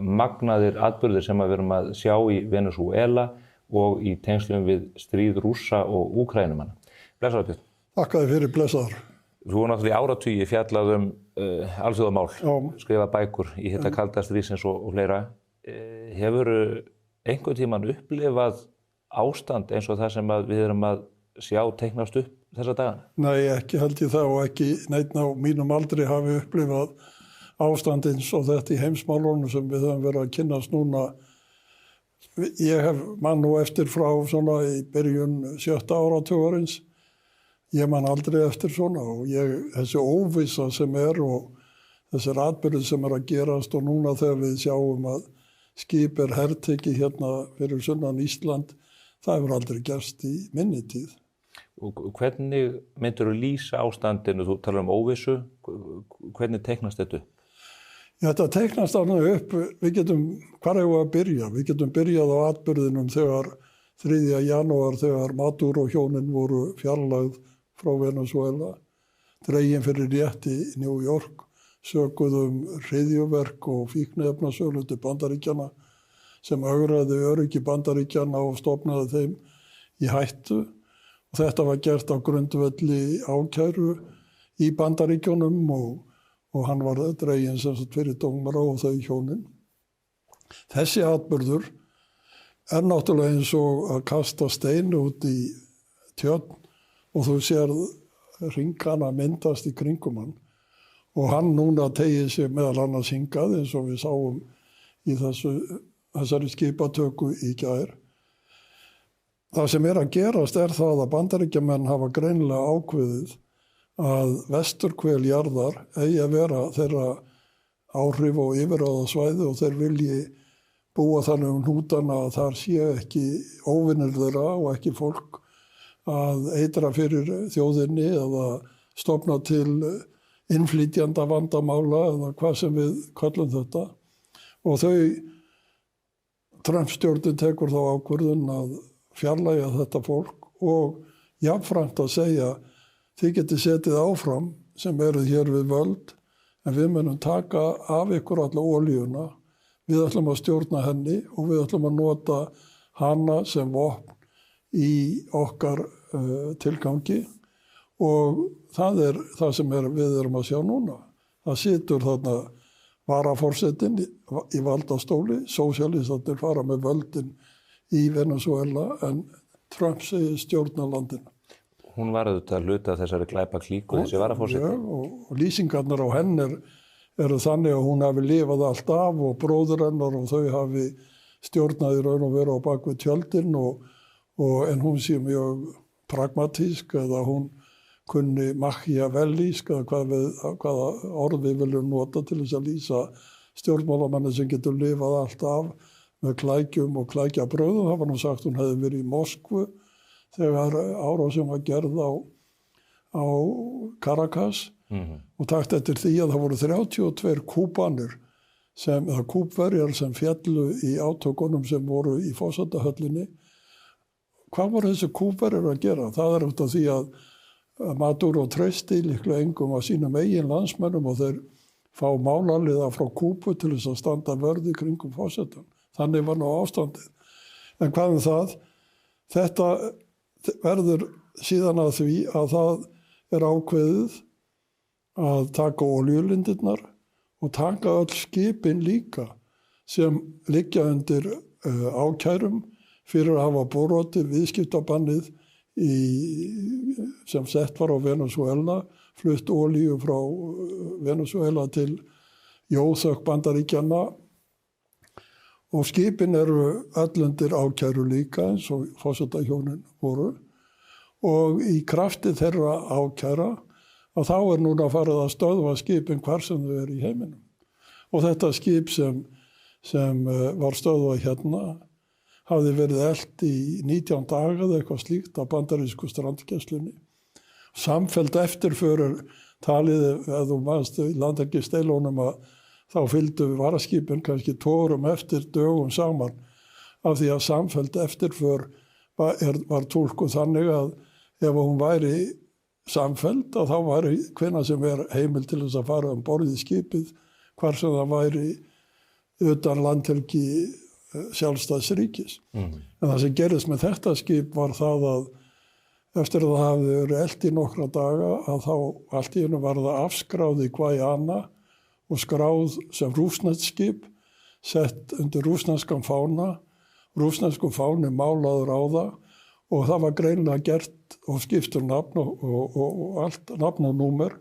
S2: magnaðir atburðir sem við erum að sjá í Venesúela og í tengslum við stríð Rússa og Úkraínumanna. Blessaður Björn.
S16: Þakka þér fyrir blessaður.
S2: Þú var náttúrulega í áratugi fjallað alþjóðamál, skrifa bækur í hitta kalda stríðsins og fleira. Hefurðu einhvern tímann upplifað ástand eins og það sem við erum að sjá teiknast upp þessa dagana?
S16: Nei, ekki held ég það og ekki neitt á mínum aldri hafi upplifað ástand eins og þetta í heimsmálunum sem við höfum verið að kynnast núna. Ég hef mann nú eftir frá svona í byrjun 7. áratugarins. Ég man aldrei eftir svona og þessi óvissa sem og þessir atburðir sem að gerast og núna þegar við sjáum að skip hertekið hérna fyrir sunnan Ísland, það hefur aldrei gerst í minni tíð.
S2: Og hvernig myndirðu lýsa ástandinu? Þú talar óvissu. Hvernig teiknast þetta upp?
S16: Þetta teiknast alveg upp. Hvar hefur við að byrja? Við getum byrjað á atburðinum þegar 3. janúar þegar Maduro hjónin voru fjarlægð frá Venezuela, dregin fyrir rétt í New York, sökuðum hryðjuverk og fíkniefnasölu til Bandaríkjanna sem ögraði öryggi Bandaríkjanna og stofnaði þeim í hættu. Og þetta var gert á grundvelli ákæru í Bandaríkjunum og hann var dreginn sem sagt fyrir dómara og þau hjónin. Þessi atburður náttúrulega eins og að kasta stein út í tjörn og þú sér hringana myndast í kringum hann. Og hann núna tegið sér meðal annars hingað eins og við sáum í þessari skipatöku í gær. Það sem að gerast það að Bandaríkjamenn hafa greinilega ákveðið að vesturhvel jarðar eigi að vera þeirra áhrif og yfirráðasvæði og þeir vilji búa þannig hnútana að þar sé ekki óvinir þeirra og ekki fólk að eitra fyrir þjóðinni eða stofna til innflytjanda vandamála eða hvað sem við kallum þetta. Og Trump-stjórnin tekur þá ákvörðun að fjarlægja þetta fólk og jafnframt að segja þið getið setið áfram sem eruð hér við völd en við munum taka af ykkur alla olíuna, við ætlum að stjórna henni og við ætlum að nota hana sem vopn í okkar tilgangi og það er það sem við erum að sjá núna. Það situr þarna varaforsetinn í valdastóli, sósíalistarnir fara með völdin í Venezuela en Trump segir stjórna landinu.
S2: Hún var auðvitað að hluta þessari glæpa klíku, þessi varaforseti.
S16: Já, og lýsingarnar á henn eru þannig að hún hafi lifað allt af og bróður hennar og þau hafi stjórnað í raun og veru á bakvið tjöldin en hún sé mjög pragmatísk eða hún kunni machiavellísk eða hvaða orð við viljum nota til þess að lýsa stjórnmálamanni sem getur lifað allt af með klækjum og klækjabröðum. Það var nú sagt hún hefði verið í Moskvu þegar árásin var gerð á Caracas og takt eftir því að það voru 32 kúbanir eða kúbverjar sem fjallu í átökunum sem voru í forsetahöllinni. Hvað voru þessi kúbverjar að gera? Það út af því að Maduro treysti líklega engum að sínum eigin landsmennum og þeir fá málarliða frá Kúbu til þess að standa vörð í kringum forsetan. Þannig var nú ástandið. En hvað það? Þetta verður síðan að því að það ákveðið að taka olíulindirnar og taka öll skipin líka sem liggja undir ákærum fyrir að hafa brotið viðskiptabannið sem sett var á Venezuela, flutt olíu frá Venezuela til jóþök Bandaríkjanna og skipin eru öll undir ákæru líka eins og forsetahjónin voru og í krafti þeirra ákæra að þá núna farið að stöðva skipin hvar sem þau eru í heiminum. Og þetta skip sem var stöðvað hérna hafði verið elt í 19 daga eða eitthvað slíkt af bandarísku strandgæslunni. Samfellt eftirförur talið, eða þú manst í landhelgisdeilunum að þá fylgdu varaskipin kannski tórum eftir dögum saman af því að samfellt eftirför var túlkuð þannig að ef hún væri samfellt að þá væri hvenær sem heimil til þess að fara borð í skipið hvar sem það væri utan landhelgi sjálfstæðs ríkis. En það sem gerðist með þetta skip var það að eftir að það hafði verið elt í nokkra daga að þá allt í einu var það afskráð í Guayana og skráð sem rússneskt skip, sett undir rússneskan fána, rússneskum fáni málaður á það og það var greinilega gert og skiptur nafn og allt nafn og númer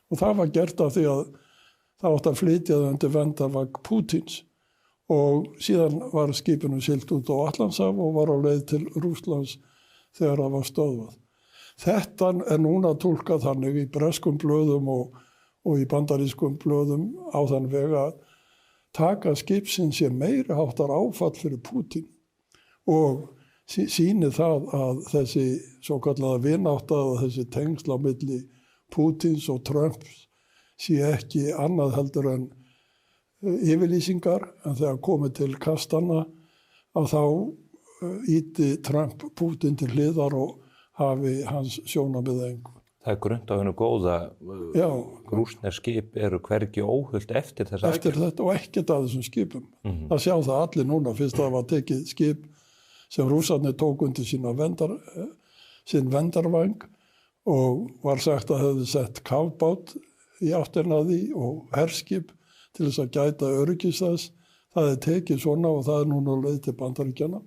S16: og það var gert af því að það átti að flytja það undir verndarvæng Pútíns. Og síðan var skipinu siglt út á Atlantshaf og var á leið til Rússlands þegar það var stöðvað. Þetta núna túlkað þannig í breskum blöðum og í bandarískum blöðum á þann veg að taka skipsins sé meiri háttar áfall fyrir Pútín og sýni það að þessi svo kallaða vinátta og þessi tengsl á milli Pútíns og Trumps sé ekki annað heldur en yfirlýsingar en þegar komið til kastanna að þá íti Trump Pútín til hliðar og hafi hans sjónarmið engu.
S2: Það grunnt á hennu góða rússnesk skip eru hvergi óhult eftir þessa aðgerð.
S16: Eftir þetta og ekkert af þessum skipum. Það sjá það allir núna fyrst að það var tekið skip sem rússarnir tók undir sinn vendarvæng og var sagt að hefði sett kafbát í áttina því og herskip til þess að gæta öryggis þess. Það tekið svona og það núna leið til Bandaríkjanna.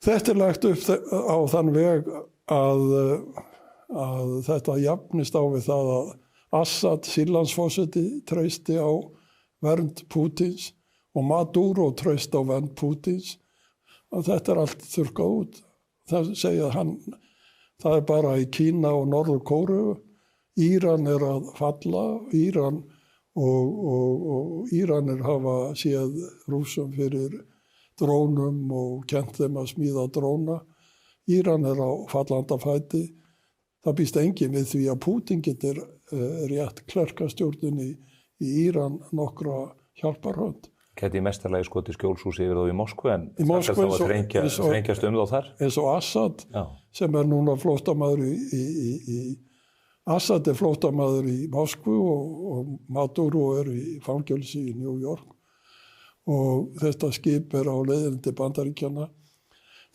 S16: Þetta lagt upp á þann veg að þetta jafnist á við það að Assad, Sýrlandsforseti, treysti á vernd Pútíns og Maduro treysti á vernd Pútíns. Að þetta allt þurrkað út. Það segja hann, það bara í Kína og Norður-Kóreu. Íran að falla, Íran og Íranir hafa séð Rússum fyrir drónum og kennt þeim að smíða dróna. Íran á fallandafæti. Það býst engin við því að Pútín getur rétt klerkastjórnin í Íran nokkra hjálparhönd.
S2: Gæti í mestarlagi skotið skjólshúsi yfir þá í Moskvu en það þá að þrengjast þá þar? Eins
S16: og Assad sem núna flóttamaður Assad flóttamaður í Moskvu og Maduro í fangelsi í New York og þetta skip á leiðinni til Bandaríkjanna.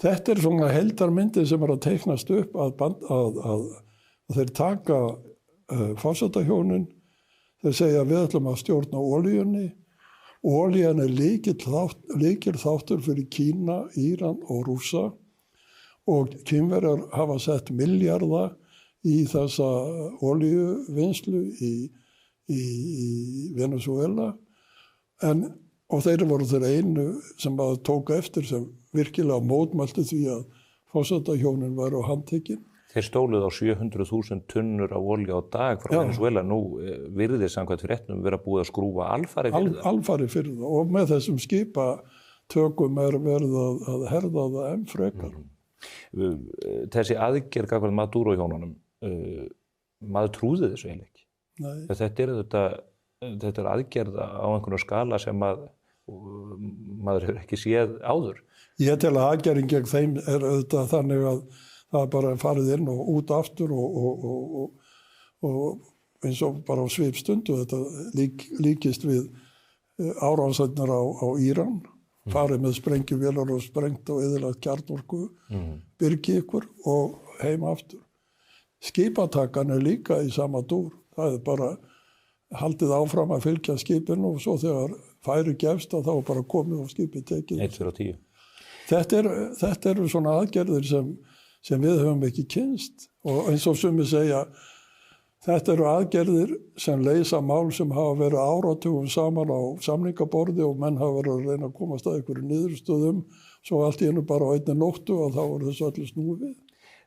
S16: Þetta svona heildarmyndin sem að teiknast upp að þeir taka forsetahjónin, þeir segja við ætlum að stjórna olíunni. Olían lykilþáttur fyrir Kína, Íran og Rússa og Kínverjar hafa sett milljarða í þessa olíuvinnslu í Venezuela og þeir voru þeir einu sem að tóka eftir sem virkilega mótmælti því að forsetahjónin væru handtekin.
S2: Þeir stóluð á 700.000 tunnur af olíu á dag frá Venezuela. Nú virðist samkvæmt fréttum vera búið að skrúfa alfarið fyrir það.
S16: Alfarið fyrir það og með þessum skipatökum verið að herða það enn frekar.
S2: Þessi aðgerð gagnvart Maduro-hjónunum, maður trúði þessu eiginlega ekki.
S16: Nei.
S2: Þetta er aðgerð á einhverjum skala sem maður hefur ekki séð áður.
S16: Ég tel að aðgerðin gegn þeim auðvitað þannig að það er bara farið inn og út aftur og eins og bara á svipstundu. Þetta líkist við árásirnar á Íran, farið með sprengjuvélar og sprengt og eyðilagt kjarnorku, byrgi ykkur og heim aftur. Skipatakan líka í sama dúr. Það bara haldið áfram að fylgja skipinu og svo þegar færi gefst að þá bara komið og skipið tekið.
S2: 1-10.
S16: Þetta eru svona aðgerðir sem við höfum ekki kynst og eins og sumir segja þetta eru aðgerðir sem leysa mál sem hafa verið áratugum saman á samningaborði og menn hafa verið að reyna að komast að einhverju niðurstöðum svo allt í einu bara á einni nóttu og þá voru þessu allir snúið við.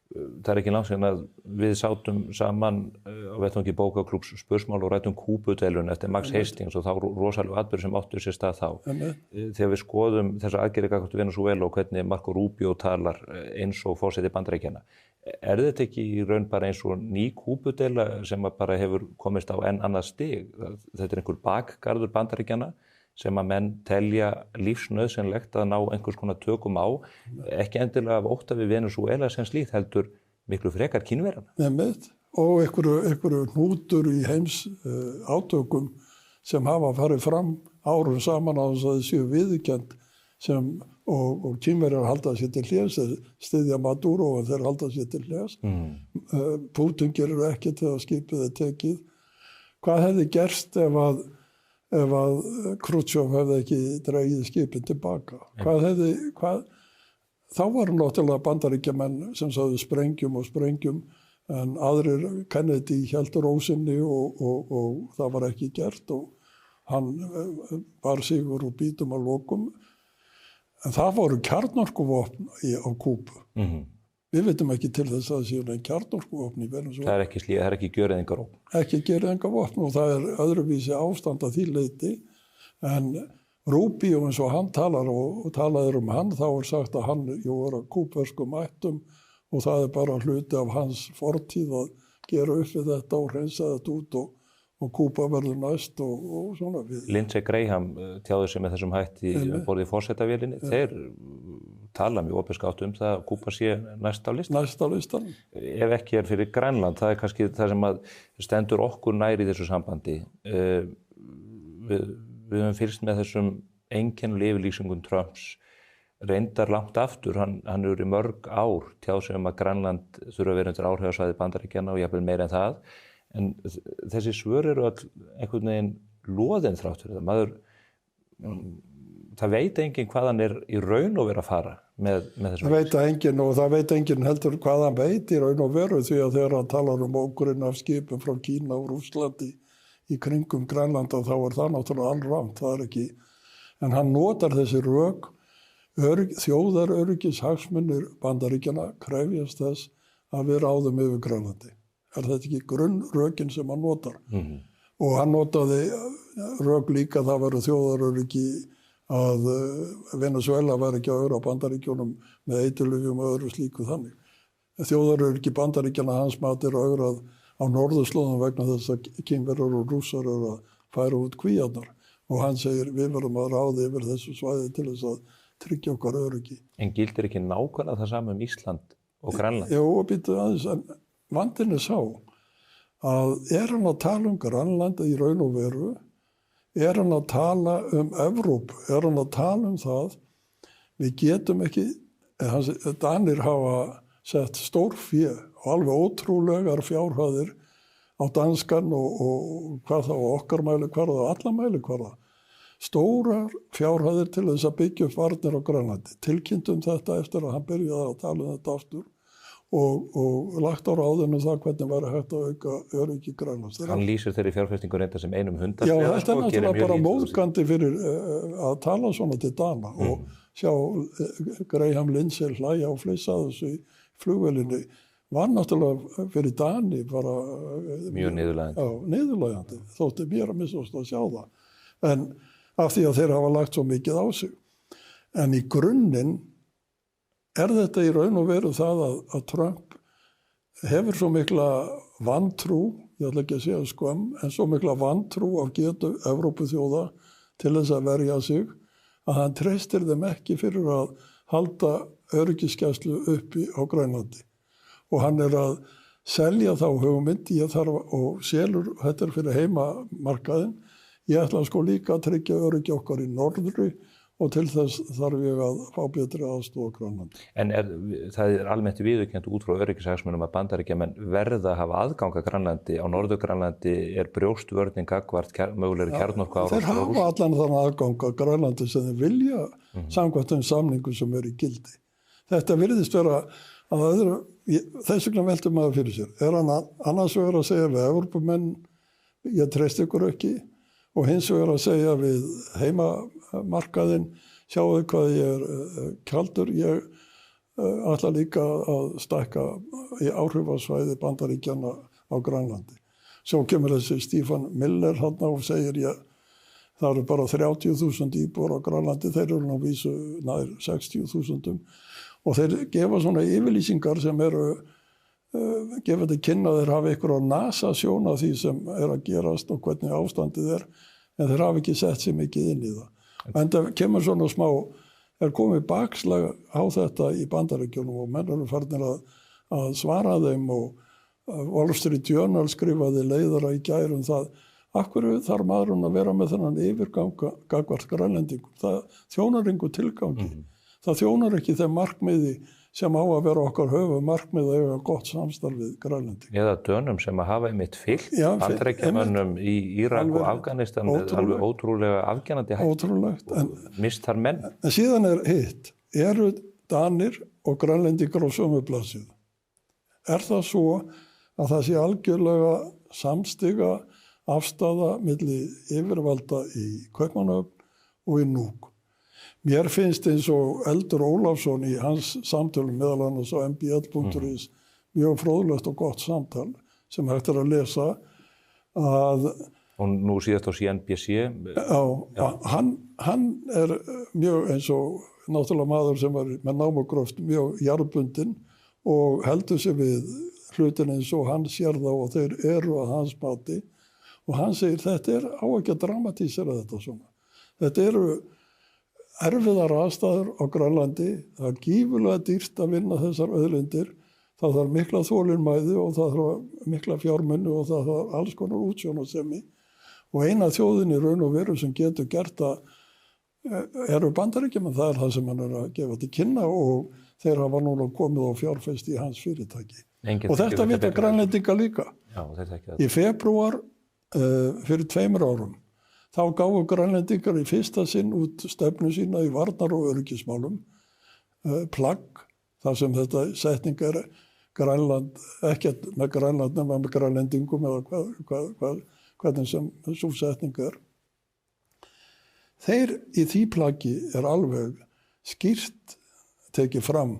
S2: Það er ekki langt síðan að við sátum saman á vettvangi bókaklúbs Spursmál og ræddum Kúbudeiluna eftir Max Hastings og þá rosalega atburðir sem áttu sér stað þá. Þegar við skoðum þessa aðgerðir gagnvart Venezuela og hvernig Marco Rubio talar eins og forseti Bandaríkjanna, er þetta ekki í raun bara eins og ný Kúbudeila sem bara hefur komist á enn annað stig? Þetta er einhver bakgarður Bandaríkjanna sem að menn telja lífsnauðsynlegt að ná einhvers konar tökum á, ekki endilega af ótta við Venezuela sem slíkt heldur miklu frekar Kínverjana.
S16: Og einhverju hnútur í heims átökum sem hafa farið fram árum saman á þess að þau séu viðurkennd og Kínverjar halda sér til hlés, styðja Maduro og þeir halda sér til hlés. Putin gerir ekki til að skipið er tekið. Hvað hefði gerst ef að Khrushchev hefði ekki dregið skipin tilbaka? Þá var náttúrulega Bandaríkjamenn sem sagði sprengjum en aðrir Kennedy héldu rósinni og það var ekki gert og hann bar sigur úr bítum að lokum. En það voru kjarnorkuvopn á Kúbu. Við veitum ekki til þess að það séu neinn kjarnorkuvopn í Venezuela.
S2: Það er ekki gjöreyðingarvopn.
S16: Ekki gjöreyðingarvopn og það er öðruvísi ástand að því leyti. En Rubio eins og hann talar og talaður hann, þá er sagt að hann var að kúbverskum ættum og það er bara hluti af hans fortíð að gera upp við þetta og hreinsa þetta út og Kúba verður næst og svona við.
S2: Lindsey Graham tjáði sig með þessum hætti borðið forsetavélinni. Þeir tala mjög opinskátt það að Kúba sé næst á listan. Ef ekki er fyrir Grænland, það er kannski það sem að stendur okkur nær í þessu sambandi. Við höfum fylgst með þessum einkennilegu yfirlýsingum Trumps reyndar langt aftur. Hann hefur í mörg ár tjáð sig að Grænland þurfa að vera undir áhrifasvæði Bandaríkjanna og jafnvel meira en það. En þessi svör eru all einhvern veginn loðin þrátt fyrir það. Það veit enginn hvað hann er í raun og veru að fara með þessum.
S16: Það veit enginn og það veit enginn heldur hvað hann veit í raun og veru því að þegar hann talar ógrinn af skipum frá Kína og Rússlandi í kringum Grænlanda þá er það náttúrulega alrangt. Það er ekki. En hann notar þessi rök, þjóðaröryggis hagsmunir Bandaríkjanna krefjast þess að við ráðum yfir Grænlandi. Er þetta ekki grunnrökin sem hann notar? Og hann notaði rök líka það verður þjóðaröryggi að Venezuela væri ekki að öðru á Bandaríkjunum með eiturlyfjum og öðru slíku þannig. Þjóðaröryggi Bandaríkjanna hans mati er öðrað á norðurslóðum vegna þess að Kínverjar og Rússar eru að færa út kvíarnar og hann segir við verðum að ráða yfir þessu svæði til þess að tryggja okkar öryggi.
S2: En gildir ekki nákvæmlega það sama Ísland og Grænland?
S16: Jú, býttu aðeins, en vandinn er sá að hann að tala Grænland í raun og veru hann að tala Evrópu, hann að tala það, við getum ekki, Danir hafa sett stórfé og alveg ótrúlegar fjárhæðir á danskan og hvað það og okkar mælikvarða og alla mælikvarða. Stórar fjárhæðir til þess að byggja upp varnir á Grænlandi. Tilkynntum þetta eftir að hann byrjaði að tala þetta aftur og lagt á ráðinu það hvernig væri hægt að auka öryggi Grænlands.
S2: Hann lýsir þeirri fjárfestingu reynda sem einum hundar.
S16: Já, þetta er náttúrulega bara móðgandi fyrir að tala svona til Dana og sjá Graham Lindsay hlæja og flissa þessu í flugvélinni var náttúrulega fyrir Dani bara
S2: mjög niðurlægjandi.
S16: Já, niðurlægjandi. Þótti mér að missast að sjá það. En af því að þeir hafa lagt svo mikið á sig. En í grunninn þetta í raun og veru það að Trump hefur svo mikla vantrú, ég ætla ekki að segja skömm, en svo mikla vantrú af getu Evrópuþjóða til þess að verja sig, að hann treystir þeim ekki fyrir að halda öryggisgæslu uppi á Grænlandi. Og hann að selja þá hugmynd, ég þarf og selur, þetta fyrir heimamarkaðinn, ég ætla sko líka að tryggja öryggi okkar í norðri og til þess þarf ég að fá betri aðstoð á Grænlandi.
S2: En það almennt viðurkennt út frá öryggishagsmunum að Bandaríkjamenn verða að hafa aðgang að Grænlandi. Á Norður-Grænlandi brjóstvörning gagnvart mögulegri kjarnorkuárás.
S16: Þeir hafa allan þann aðgang að Grænlandi sem þeir vilja samkvæmt þeim samningum sem í gildi. Þetta virðist vera að öðru, þess vegna veldur maður fyrir sér. Hann annars vegar að segja við Evrópumenn, ég treysti ykkur ekki, og hins vegar að segja við heimamarkaðinn, sjáu hvað ég kaldur, ég ætla líka að stækka í áhrifasvæði Bandaríkjanna á Grænlandi. Svo kemur þessi Stephen Miller hann og segir það eru bara 30.000 íbúar á Grænlandi, þeir eru nú vísu nær 60.000 og þeir gefa svona yfirlýsingar sem gefa þetta kynna þeir hafa einhverja NASA sjón af því sem að gerast og hvernig ástandið en þeir hafa ekki sett sér mikið inn í það. En það kemur svona smá, komið bakslag á þetta í Bandaríkjunum og menn eru farnir að svara þeim og Wall Street Journal skrifaði leiðara í gær það, af hverju þarf maðurinn að vera með þennan yfirgang gagnvart Grænlendingum. Það þjónar engu tilgangi. Það þjónar ekki þeim markmiði sem á að vera okkar höfumarkmið að eiga gott samstarf við Grænlendinga.
S2: Eða Dönum sem að hafa einmitt fylgt Bandaríkjamönnum í Írak og Afganistan með alveg ótrúlega afgjænandi hætti.
S16: Ótrúlegt.
S2: Mist þar menn.
S16: En síðan hitt, eru Danir og Grænlendingar á sömu blaðsíðu. Það svo að það sé algjörlega samstiga afstaða milli yfirvalda í Kaupmannahöfn og í Núk. Mér finnst eins og Eldur Ólafsson í hans samtölum meðal annars á mbl.is mjög fróðlegt og gott samtal sem hægt að lesa að
S2: og nú síðast á CNBC.
S16: Já. Hann mjög eins og náttúrulega maður sem var með námugröft mjög jarðbundinn og heldur sig við hlutin eins og hann sér þá og þeir eru að hans mati og hann segir þetta á ekki að dramatísera þetta svona. Þetta eru erfiðar aðstæður á Grænlandi, það gífurlega dýrt að vinna þessar auðlindir, það þarf mikla þolinmæði og það þarf mikla fjármunni og það þarf alls konar útsjónarsemi og eina þjóðin í raun og veru sem getur gert eru Bandaríkjamenn, það það sem hann að gefa til kynna og þeir hafa núna komið og fjárfest í hans fyrirtæki. Og þetta vita Grænlendinga líka. Í febrúar fyrir 2 árum þá gáfu Grænlendingar í fyrsta sinn út stefnu sína í varnar- og öryggismálum, plagg, þar sem þetta setning Grænland, ekkert með Grænland nema með Grænlendingum eða hvernig sem svo setning Þeir í því plaggi alveg skýrt tekið fram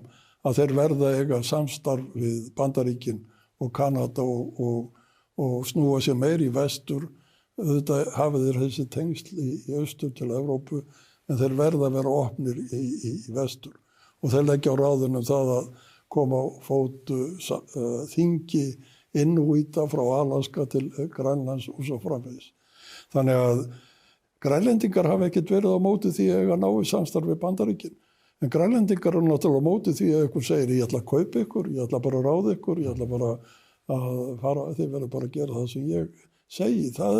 S16: að þeir verða eiga samstarf við Bandaríkin og Kanada og snúa sér meir í vestur. Þetta hafa þeir þessi tengsl í austur til Evrópu en þeir verða að vera opnir í vestur og þeir leggja á ráðunum það að koma á fót þingi innúíta frá Alaska til Grænlands og svo framvegis. Þannig að Grænlendingar hafa ekkert verið á móti því að eiga náið samstarf við Bandaríkin en Grænlendingar náttúrulega á móti því að ykkur segir ég ætla að kaupa ykkur, ég ætla bara að ráða ykkur, ég ætla bara að fara, þið verður bara að gera það sem ég segi. Það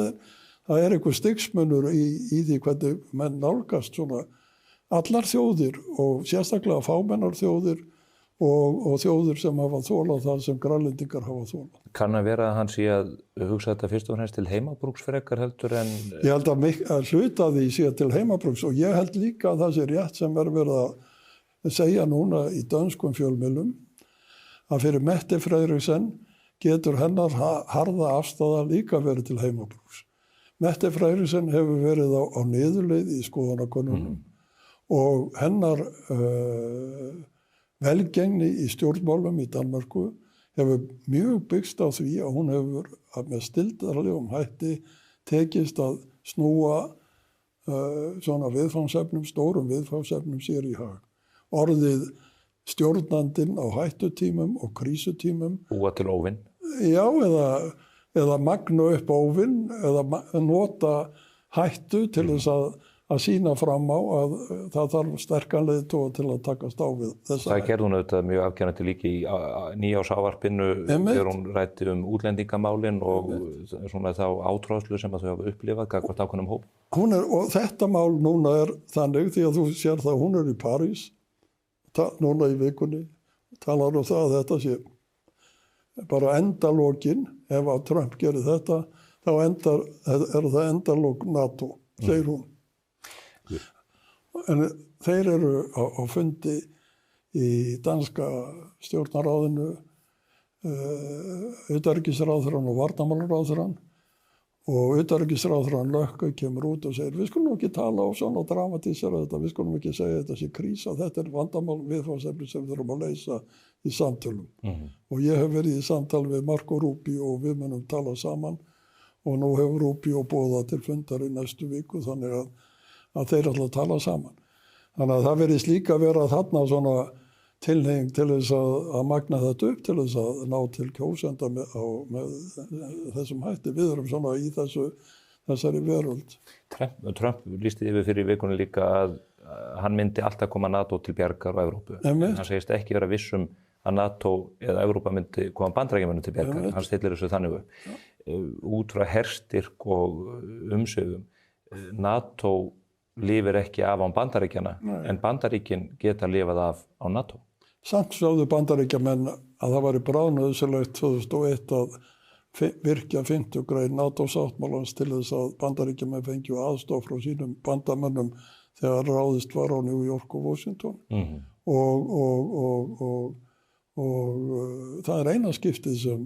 S16: það einhver stigsmunur í því hvernig menn nálgast svona allar þjóðir og sérstaklega fámennar þjóðir og þjóðir sem hafa þólað það sem grænlendingar hafa þólað.
S2: Kann að vera að hann sé að hugsa þetta fyrst og fremst til heimabrúksfrekar heldur en...
S16: Ég held að hluta því sé til heimabrúks og ég held líka að það sé rétt sem verið að segja núna í dönskum fjölmiðlum að fyrir Mette Frederiksen getur hennar harða afstaða líka verið til heimabrúks. Mette Frederiksen hefur verið á niðurleið í skoðanakönnunum og hennar velgengni í stjórnmálum í Danmörku hefur mjög byggst á því að hún hefur með stildarlegum hætti tekist að snúa svona viðfangsefnum, stórum viðfangsefnum sér í hag. Orðið stjórnandinn á hættutímum og krísutímum.
S2: Búa til óvinn.
S16: Já, eða magna upp óvinn, eða nota hættu til þess að sýna fram á að það þarf sterkan leiðtoga til að takast á við þessa.
S2: Það gerði hún auðvitað mjög afgerandi líka í nýársávarpinu þegar hún ræddi útlendingamálin og svona þá átráðslu sem að þau hafa upplifað gagnvart ákveðnum hóp.
S16: Og þetta mál núna þannig því að þú sér það, hún í París núna í vikunni, talar það að þetta sé bara endalokin, ef að Trump gerir þetta, þá það endalok NATO, segir hún. En þeir eru á fundi í danska stjórnarráðinu, utanríkisráðherrann og varnarmálaráðherrann og utanríkisráðherrann Lökke kemur út og segir við skulum ekki tala á svona og dramatísera þetta, við skulum ekki segja þetta sé krísa, þetta vandamál viðfangsefni sem við þurfum að leysa í samtölum. Og ég hef verið í samtali við Marco Rubio og við munum tala saman og nú hefur Rubio boðað til fundar í næstu viku þannig að þeir ætla að tala saman. Þannig að það verðist líka vera þarna svona tilhneiging til þess að magna þetta upp til þess að ná til kjósenda með þessum hætti. Við erum svona í þessari veröld.
S2: Trump lýsti yfir fyrir vikunni líka að hann myndi alltaf koma NATO til bjargar á Evrópu. Hann segist ekki vera vissum að NATO eða Evrópa myndi koma Bandaríkjamönnum til bjargar. Hann stillir þessu þannig upp. Út frá herstyrk og umsvifum. NATO lifir ekki af án Bandaríkjana, en Bandaríkin geta lifað af á NATO.
S16: Samt sögðu Bandaríkjamenn að það væri bráðnauðsynlegt 2001 að virkja 50 grein NATO-sáttmálans til þess að Bandaríkjamenn fengju aðstoð frá sínum bandamönnum þegar ráðist var á New York og Washington. Og það eina skiptið sem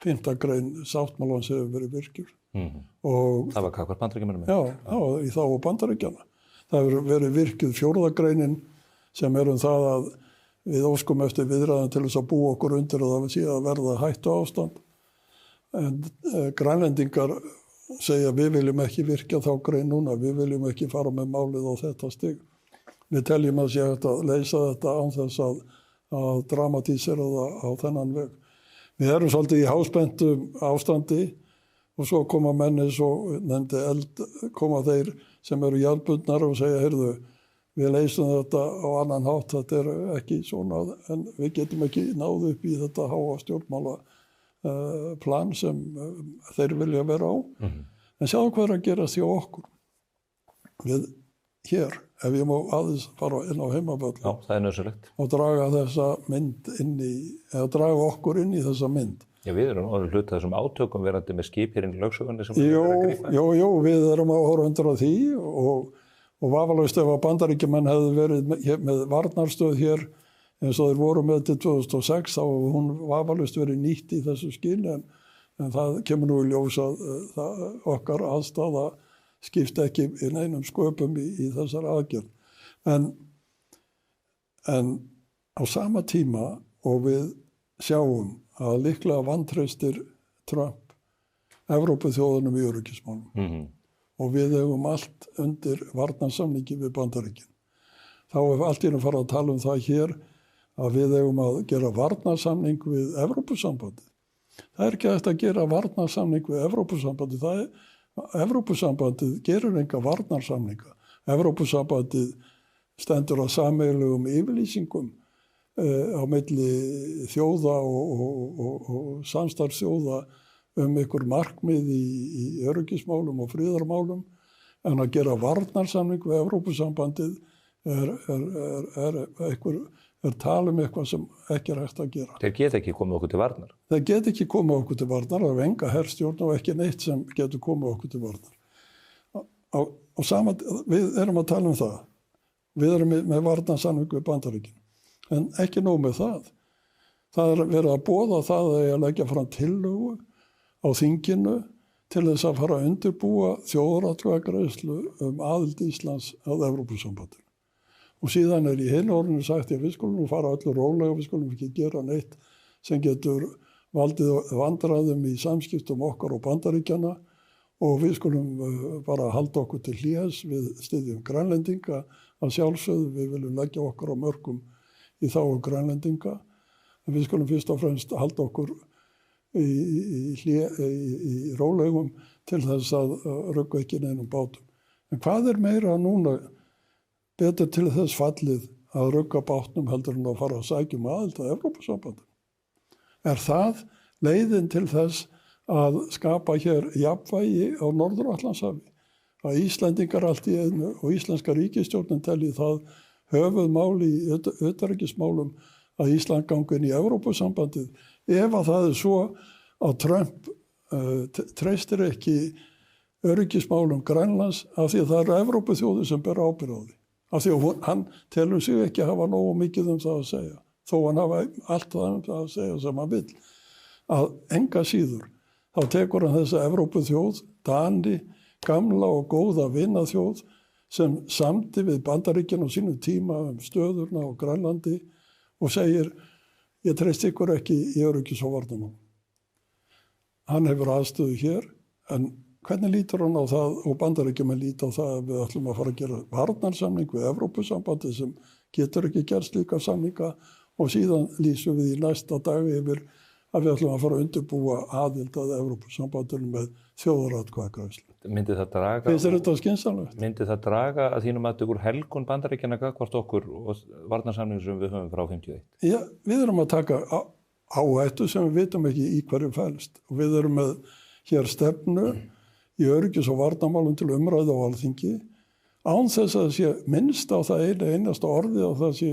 S16: 50 grein sáttmálans hefur verið virkjur.
S2: Það var kakvar Bandaríkjamönnum?
S16: Já, í þá og Bandaríkjana. Það hefur verið virkjuð 4. greinin sem það að við óskum eftir viðræðum til þess að búa okkur undir og það sé að verða hættu ástand. En grænlendingar segja við viljum ekki virkja þá grein núna, við viljum ekki fara með málið á þetta stig. Við teljum að sé að leysa þetta án þess að dramatísera það á þennan veg. Við erum svolítið í háspentum ástandi og svo koma menni, svo nefndi koma þeir sem eru jarðbundnar og segja, heyrðu, við leysum þetta á annan hátt, þetta ekki svona, en við getum ekki náð upp í þetta háa stjórnmála plan sem þeir vilja vera á. En sjáðu hvað að gera því á okkur. Við hér, ef ég má aðeins fara inn á heimavöll
S2: það er nauðsynlegt.
S16: Og draga þessa mynd eða draga okkur inn í þessa mynd.
S2: Já, við erum orðið hluti þessum átökum verandi með skip hér inn í lögsögunni sem
S16: Jú, við erum áhorfendur á því og vafalaust ef að Bandaríkjamenn hefðu verið með varnarstöð hér eins og þeir voru með til 2006 þá hún vafalaust verið nýtt í þessu skyni en það kemur nú í ljós að okkar aðstaða skipta ekki í neinum sköpum í þessar aðgerð. En á sama tíma og við sjáum að líklega vantreystir Trump Evrópuþjóðunum í öryggismálum og við hefum allt undir varnarsamningi við Bandaríkin. Þá allt í einu fara að tala það hér að við hefum að gera varnarsamning við Evrópusambandið. Það ekki hægt að gera varnarsamning við Evrópusambandið. Evrópusambandið gerir enga varnarsamninga. Evrópusambandið stendur á sameiginlegum yfirlýsingum á milli þjóða og samstarfsþjóða ykkur markmið í öryggismálum og friðarmálum en að gera varnarsamning við Evrópusambandið er tala eitthvað sem ekki hægt að gera.
S2: Þeir geta ekki komið okkur til varnar.
S16: Þeir geta ekki komið okkur til varnar, það er enga herstjórn og ekki neitt sem getur komið okkur til varnar. Og saman, við erum að tala það. Við erum með varnarsamning við Bandaríkin. En ekki nóg með það. Það er verið að boða það að leggja fram tillögu á þinginu til þess að fara að undirbúa þjóðaratkvæðagreiðslu aðild Íslands að Evrópusambandinu. Og síðan í hinu orðinu sagt að við skulum fara öllu rólega, við skulum ekki gera neitt sem getur valdið vandræðum í samskiptum okkar og Bandaríkjana og við skulum bara halda okkur til hlés, við styðjum grænlendinga að sjálfsögðu, við viljum leggja okkar á mörkum í þágu grænlendinga, en við skulum fyrst og fremst halda okkur í rólegum til þess að rugga ekki neinum bátum. En hvað meira núna betur til þess fallið að rugga bátnum heldur en að fara að sækja aðild að Evrópusambandinu? Er það leiðin til þess að skapa hér jafnvægi á Norður-Atlantshafi? Að Íslendingar allt í einu og íslenska ríkisstjórnin telji það höfuðmál í utanríkismálum að Ísland gangi inn í Evrópusambandið ef að það svo að Trump treystir ekki öryggismálum Grænlands af því að það eru Evrópuþjóðir sem ber ábyrgð á því. Af því að hann telur sig ekki hafa nógu mikið það að segja, þó hann hafa allt það að segja sem hann vill. Að enga síður, þá tekur hann þessa Evrópuþjóð, Dani, gamla og góða vinaþjóð, sem samdi við Bandaríkin á sínu tíma stöðurna á Grænlandi og segir, ég treysti ykkur ekki í öryggis og varnarmálum. Hann hefur aðstöðu hér, en hvernig lítur hann á það og Bandaríkjamenn líta á það að við ætlum að fara að gera varnarsamning við Evrópusambandið sem getur ekki gert slíka samninga og síðan lýsum við í næsta dag yfir að við ætlum að fara að undirbúa aðild að Evrópusambandinu með þjóðaratkvæðagreiðslu.
S2: Myndi það draga?
S16: Finnst þér þetta skynsamlegt?
S2: Myndi það draga að þínum að ykkur helgun Bandaríkjanna gagnvart okkur og varnarsamningu sem við höfum frá 51? Já, við erum að taka áhættu sem við vitum ekki í hverju felst og við erum með hér stefnu í öryggis- og varnarmálum til umræðu á Alþingi án þess að það sé minnst á það einasta orði og það sé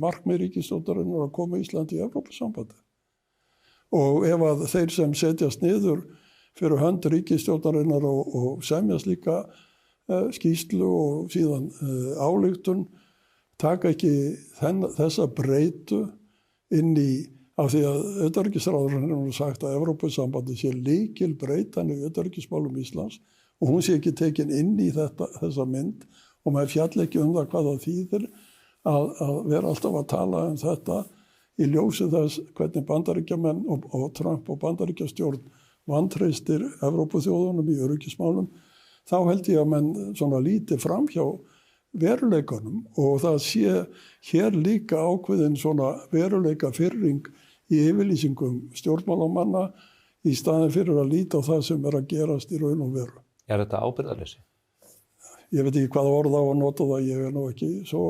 S2: markmið ríkisstjórnarinnar að koma Íslandi í Evrópusambandi. Og ef að þeir sem setjast niður fyrir hönd ríkisstjórnarinnar og semjast líka skýrslu og síðan ályktun taka ekki þessa breytu inn í af því að utanríkisráðherrann hefur sagt að Evrópusambandi sé lykilbreytan í utanríkismálum Íslands og hún sé ekki tekin inn í þessa mynd og maður fjall ekki það hvað það þýðir að vera alltaf að tala þetta í ljósi þess hvernig Bandaríkjamenn og Trump og Bandaríkjastjórn vantreystir Evrópuþjóðunum í öryggismálum, þá held ég að menn svona lítið framhjá veruleikanum og það sé hér líka ákveðin svona veruleika fyrring í yfirlýsingum stjórnmálamanna í staðin fyrir að líta á það sem að gerast í raun og veru. Er þetta ábyrgðarleysi?
S16: Ég veit ekki hvaða orð á að nota það, ég er nú ekki svo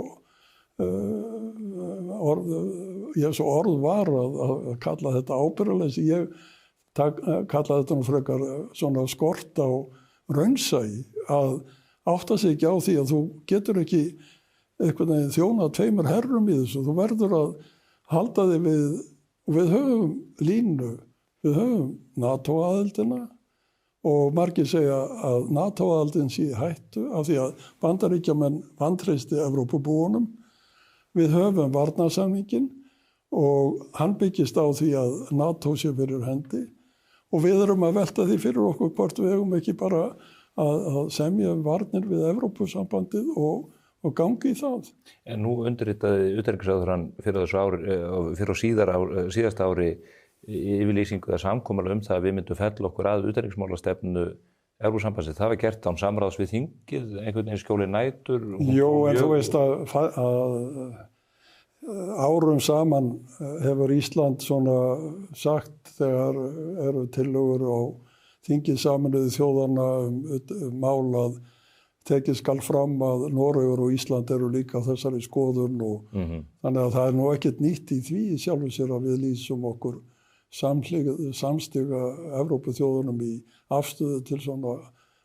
S16: orð var að kalla þetta ábyrgðarleysi. Ég kalla þetta nú frekar svona skort á raunsæi að átta sig ekki á því að þú getur ekki einhvern veginn þjóna tveimur herrum í þessu. Þú verður að halda þig við höfum línu, við höfum NATO-aðildina og margir segja að NATO-aðildin sé í hættu af því að Bandaríkjamenn vantreysti Evrópubúunum. Við höfum varnarsamninginn og hann byggist á því að NATO sé fyrir hendi og við erum að velta því fyrir okkur hvort við hefum ekki bara að semja varnir við Evrópusambandið og gangi í það.
S2: En nú undirritaði utanríkisráðherrann fyrir síðasta ári yfirlýsingu að samkomulag það að við myndum fella okkur að utanríkismálastefnu Evrópusambandsins. Það var gert án samráðs við þingið, einhvern veginn skjóli nætur.
S16: Jó, en þú veist að árum saman hefur Ísland svona sagt þegar eru tillögur á þingið Sameinuðu þjóðanna mál að tekið skal fram að Noregur og Ísland eru líka þessari skoðun og þannig að það er nú ekkert nýtt í því sjálfu sér að við lýsum okkur samstiga Evrópuþjóðunum í afstöðu til svona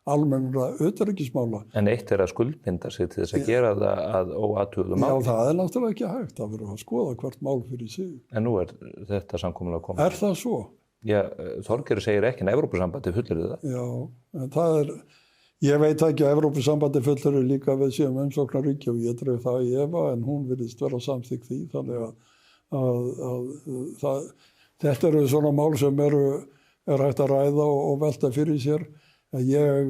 S16: almennra utanríkismála.
S2: En eitt að skuldbinda sig til þess að gera það að óathuguðu máli.
S16: Já, það náttúrulega ekki hægt. Það verður að skoða hvert mál fyrir sig.
S2: En nú þetta samkomulag komið.
S16: Það svo?
S2: Já, Þorgerður segir ekki en Evrópusambandi fullyrði það.
S16: Já, en það ég veit ekki að Evrópusambandi fullyrði líka við séum umsóknarríki og ég dreg það í efa en hún virðist vera samþykkt því þannig að þetta eru svona mál sem er hægt að ræða og velta fyrir sér. Ég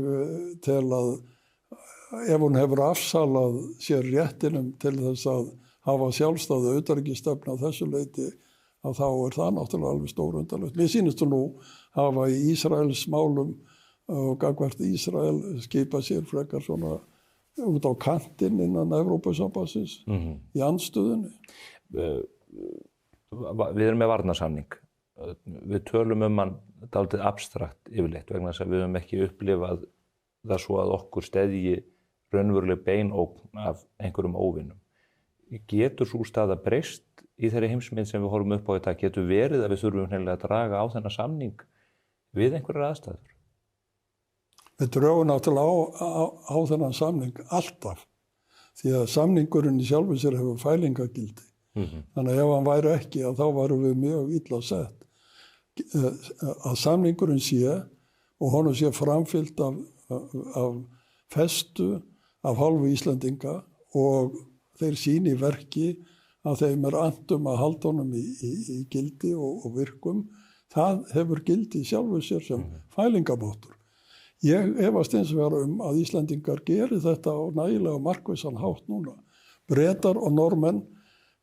S16: tel að ef hún hefur afsalað sér réttinum til þess að hafa sjálfstæða utanríkisstefnu á þessu leyti að þá það náttúrulega alveg stórundarlegt. Mér sýnist þú nú hafa í Ísraels málum og gagnvart Ísrael skipa sér frekar svona út á kantinn innan Evrópusambandsins í andstöðunni.
S2: Við erum með varnarsamning. Við tölum hann dálítið abstrakt yfirleitt vegna þess að við höfum ekki upplifað það svo að okkur steðji raunveruleg beinógn af einhverjum óvinum. Getur sú staða breyst í þeirri heimsmynd sem við horfum upp á þetta? Getur verið að við þurfum hreinlega að draga á þennan samning við einhverjar aðstæður?
S16: Við drögum náttúrulega á þennan samning alltaf því að samningurinn í sjálfu sér hefur fælingagildi. Þannig að ef hann væri ekki þá værum við mjög illa sett. Að samningurinn sé og honum sé framfylgt af festu af hálfu Íslendinga og þeir sýni í verki að þeim andum að halda honum í gildi og virkum. Það hefur gildi sjálfu sér sem fælingamáttur. Ég efast eins og vera að Íslendingar geri þetta á nægilega markvissan hátt núna. Bretar og Normenn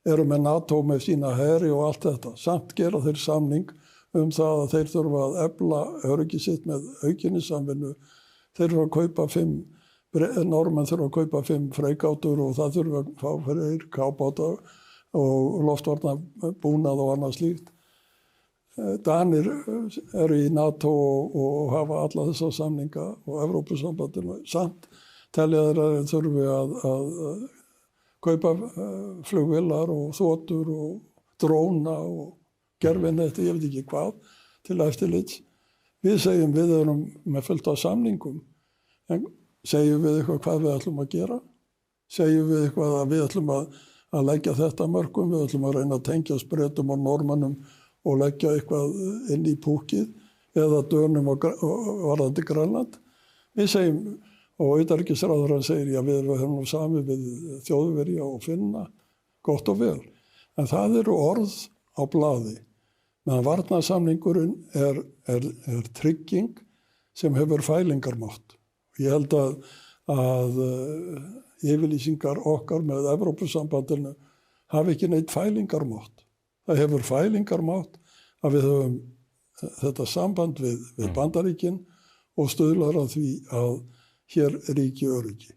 S16: eru með NATO með sína heri og allt þetta. Samt gera þeir samning það að þeir þurfa að efla öryggi sitt með aukinni samvinnu. Þeir þurfa að kaupa 5, Normenn þurfa að kaupa 5 freigátur og það þurfa að fá fyrir kábáta og loftvarnabúnað og annað slíkt. Danir eru í NATO og hafa alla þessa samninga og Evrópusambandinu. Samt telja þeir að þurfi að kaupa flugvélar og þotur og dróna og gerfinetti, ég veit ekki hvað, til eftirlits. Við segjum við erum með fullt af samningum, en segjum við eitthvað hvað við ætlum að gera? Segjum við eitthvað að við ætlum að leggja þetta mörkum, við ætlum að reyna að tengja Bretum og Normannum og leggja eitthvað inn í púkið eða Dönum og varðandi Grænland. Við segjum, og utanríkisráðherrann segir, já við erum nú sami við Þjóðverja og Finna, gott og vel. En það eru orð á blaði. Meðan varnarsamningurinn er trygging sem hefur fælingarmátt. Ég held að yfirlýsingar okkar með Evrópusambandinu hafi ekki neitt fælingarmátt. Það hefur fælingarmátt að við höfum þetta samband við Bandaríkin og stuðlar að því að hér ríki öryggi.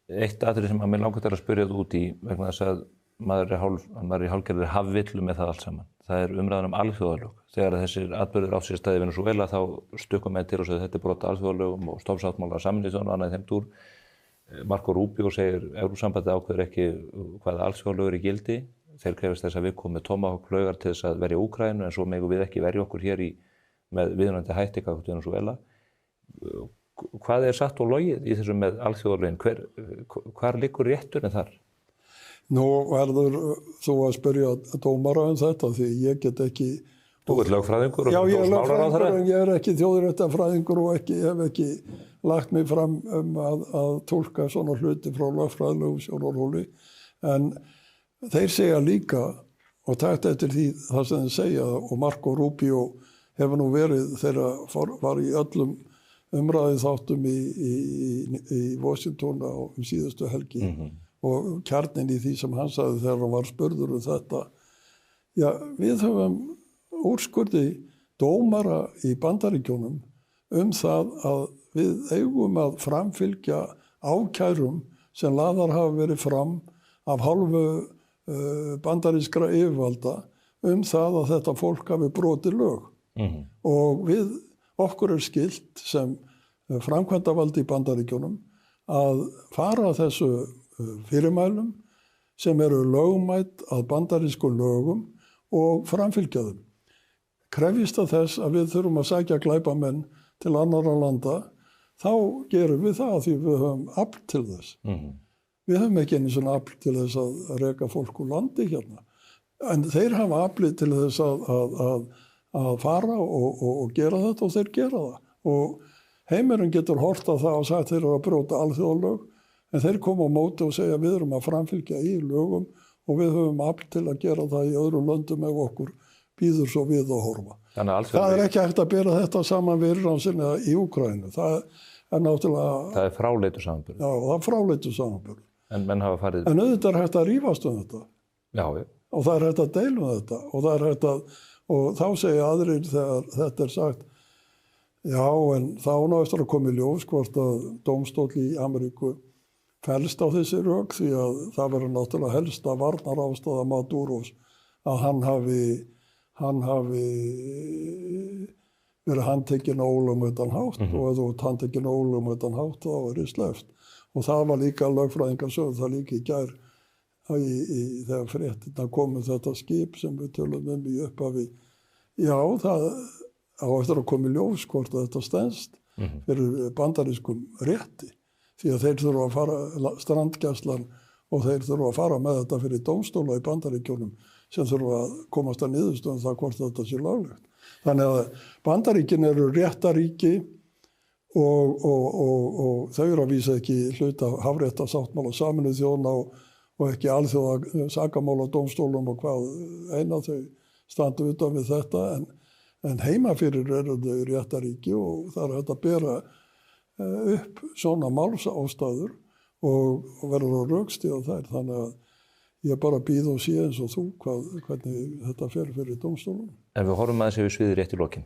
S2: Eitt atriði sem að mér langar til að spyrja þú út í vegna þess að maður er í hálfgerðri hafvillu með það allt saman. Það er umræðan alþjóðalög. Þegar þessir atburðir á sér staði í Venesúela þá stukkum með til og segja þetta er brot á alþjóðalögum og stofnsáttmála Sameinuðu þjóðanna og annað í þeim dúr. Marco Rubio segir Evrópusambandið ákveður ekki hvaða alþjóðalög í gildi. Þeir krefast þess að við komum með Tomahawk-flaugar til þess að verja Úkraínu en svo megum við ekki verja okkur hér með viðunandi hætti gagnvart Venesúela. Hvað er satt og logið í þessu með alþjóðalögin? Hvar liggur rétturinn þar?
S16: Nú verður þú að spyrja dómara þetta því ég get ekki...
S2: Þú ert lögfræðingur og
S16: já, ég er lögfræðingur en ég er ekki þjóðréttarfræðingur og hef ekki lagt mig fram að túlka svona hluti frá lögfræðilegu sjónarhóli. En þeir segja líka, og takt eftir því það sem þeir segja, og Marco Rubio hefur nú verið þegar var í öllum umræðið þáttum í Washington á síðustu helgi og kjarnin í því sem hann sagði þegar hann var spurður þetta. Já, við höfum úrskurði dómara í Bandaríkjunum það að við eigum að framfylgja ákærum sem lagðar hafa verið fram af hálfu bandarískra yfirvalda það að þetta fólk hafi brotið lög. Og okkur er skylt sem framkvæmdavaldi í Bandaríkjunum að fara þessu fyrirmælum sem eru lögmætt að bandarískum lögum og framfylgja þeim. krefjist að þess að við þurfum að sækja glæpamenn til annarra landa, þá gerum við það því við höfum afl til þess. Við höfum ekki einu svona afl til þess að reka fólk úr landi hérna. En þeir hafa afli til þess að fara og gera þetta og þeir gera það. Og heimurinn getur hort á það og sagt þeir eru að brjóta alþjóðalög, en þeir koma á móti og segja við erum að framfylgja í lögum og við höfum afl til að gera það í öðrum löndum ef okkur býður svo við að horfa. Það er ekki hægt að bera þetta saman við innrásina í Úkraínu. Það er náttúrulega...
S2: Það er fráleitur samanburður.
S16: Já, það er fráleitur samanburður.
S2: En menn hafa farið...
S16: En auðvitað er hægt að rífast þetta.
S2: Já.
S16: Og það er hægt að deila þetta. Og það er hægt að... Og þá segja aðrir þegar þetta er sagt, já, en þá ná eftir að koma í ljós hvort að dómstóll í Ameríku fellst á þessi rök, því að það verður náttúrulega helsta varnarástæða Maduros að hann hafi verið handtekinn á ólögmætan hátt og ef þú ert handtekinn á ólögmætan hátt þá er það sleppt. Og það var líka lögfræðingar sögðu það líka í gær þegar fréttirnar komu þetta skip sem við tölum í upphafi. Já, það á eftir að koma í ljós hvort að þetta stenst fyrir bandarískum rétti. Því að þeir þurfa að fara strandgæslan og þeir þurfa að fara með þetta fyrir dómstóla í Bandaríkjunum sem þurfa að komast að niðurstöðum það hvort þetta sé löglegt. Þannig að Bandaríkin eru réttaríki og þau eru að vísa ekki hluta hafréttasáttmála Sameinuðu þjóðanna og ekki alþjóða sakamála dómstólum og hvað eina þau standa utan við þetta en heima fyrir eru þau réttaríki og það er hægt að bera upp svona málsástæður og verður að rökstyðja þær. Þannig að ég bara býð og sé eins og þú hvernig þetta fer fyrir dómstólum.
S2: En við horfum aðeins yfir sviðið rétt í lokin.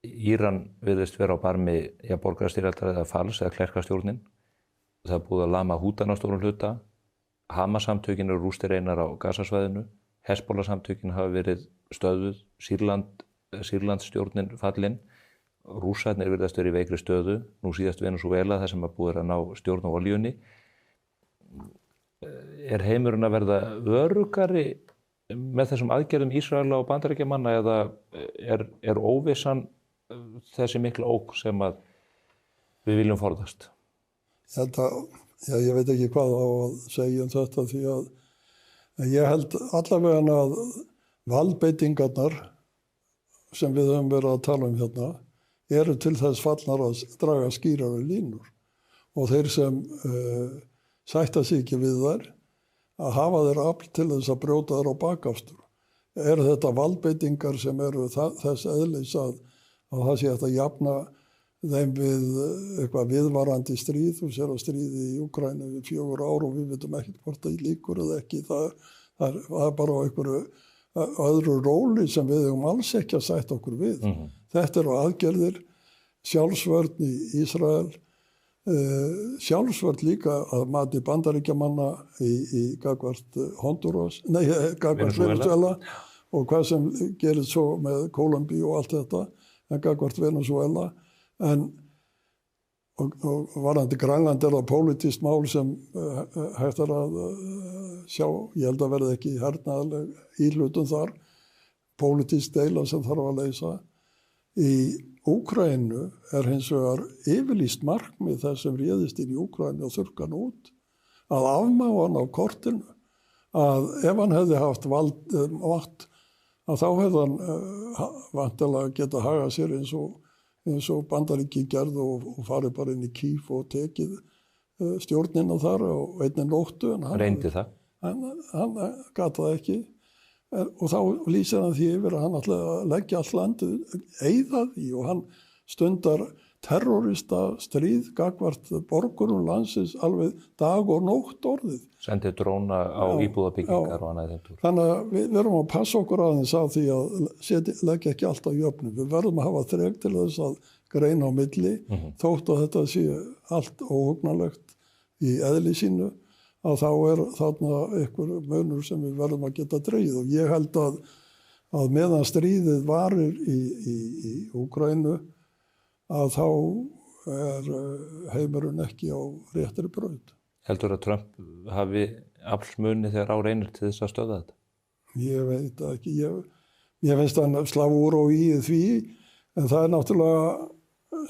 S2: Íran virðist vera á barmi borgarastyrjaldar eða falls eða klerkastjórnin. Það er búið að lama Hútana á stórum hluta. Hamas-samtökin eru rústir einar á Gazasvæðinu. Hezbollah-samtökin hafa verið stöðuð. Sýrlandsstjórnin fallin. Rússarnir virðast verið í veikri stöðu. Nú síðast Venesúela þar sem að búið að ná stjórn á oljunni. Er heimurinn að verða öruggari með þessum aðgerðum Ísraela og Bandaríkjamanna eða er óvissan þessi mikla ógn sem að við viljum forðast?
S16: Ég veit ekki hvað á að segja um þetta því að ég held allavega að valdbeitingarnar sem við höfum verið að tala um hérna eru til þess fallnar að draga skýrari línur og þeir sem sætta sig ekki við þær að hafa þeir afl til þess að brjóta þær á bakafstur. Eru þetta valdbeitingar sem eru þess eðlis að það sé að jafna þeim við eitthvað viðvarandi stríð. Þú sér að stríði í Úkraínu við 4 ár og við veitum ekki hvort það líkur eða ekki. Það er bara á einhverju öðru róli sem við höfum alls ekki að sætta okkur við. Þetta eru aðgerðir, sjálfsvörn í Ísrael, sjálfsvörn líka að mati Bandaríkjamanna í gagvart gagvart Venezuela og hvað sem gerist svo með Kólumbíu og allt þetta en gagvart Venezuela og varðandi Grænland er það pólitískt mál sem hægt er að sjá, ég held að verði ekki hernaðarleg íhlutun þar, pólitískt deila sem þarf að leysa. Í Úkraínu er hins vegar yfirlýst markmið þess sem réðist inn í Úkraínu og þurrka hann út, að afmá hann á kortinu, að ef hann hefði haft vald, að þá hefði hann vantilega geta hagað sér eins og Bandaríkin gerðu og farið bara inn í Kív og tekið stjórnina þar á einni nóttu.
S2: Reyndi það?
S16: Hann gat það ekki. Og þá lýsir hann því yfir að hann ætlaði að leggja allt landið, eyða því og hann stundar terrorista stríð gagvart borgurum landsins alveg dag og nótt orðið.
S2: Sendið dróna á íbúðabyggingar og annað í þeim túr.
S16: Þannig að við verðum að passa okkur aðeins á því að leggja ekki allt á jöfnu. Við verðum að hafa þrek til þess að greina á milli, þótt að þetta sé allt óhugnanlegt í eðli sínu. Að þá er þarna einhver munur sem við verðum að geta dregið og ég held að meðan stríðið varir í Úkraínu að þá er heimurinn ekki á réttri braut.
S2: Heldur að Trump hafi aflsmuni þegar á reynir til þess að stöða þetta?
S16: Ég veit ekki. Mér finnst hann slá úr og í því, en það náttúrulega,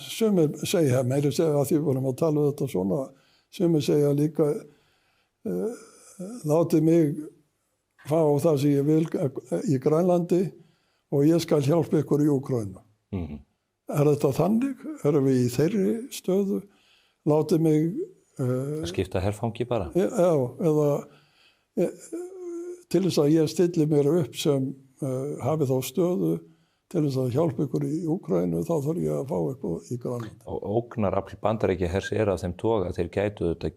S16: sumir segja, meiri segja að því við vorum að tala þetta svona, sumir segja líka, látið mig fá það sem ég vil í Grænlandi og ég skal hjálpa ykkur í Úkraínu. Þetta þannig? Erum við í þeirri stöðu? Látið mig...
S2: skipta herfangi bara?
S16: Já, eða til þess að ég stilli mér upp sem hafi þá stöðu til þess að hjálpa ykkur í Úkraínu, þá þarf ég að fá ykkur í Grænlandi.
S2: Og ógnarafl Bandaríkjahers af þeim toga að þeir gætu þetta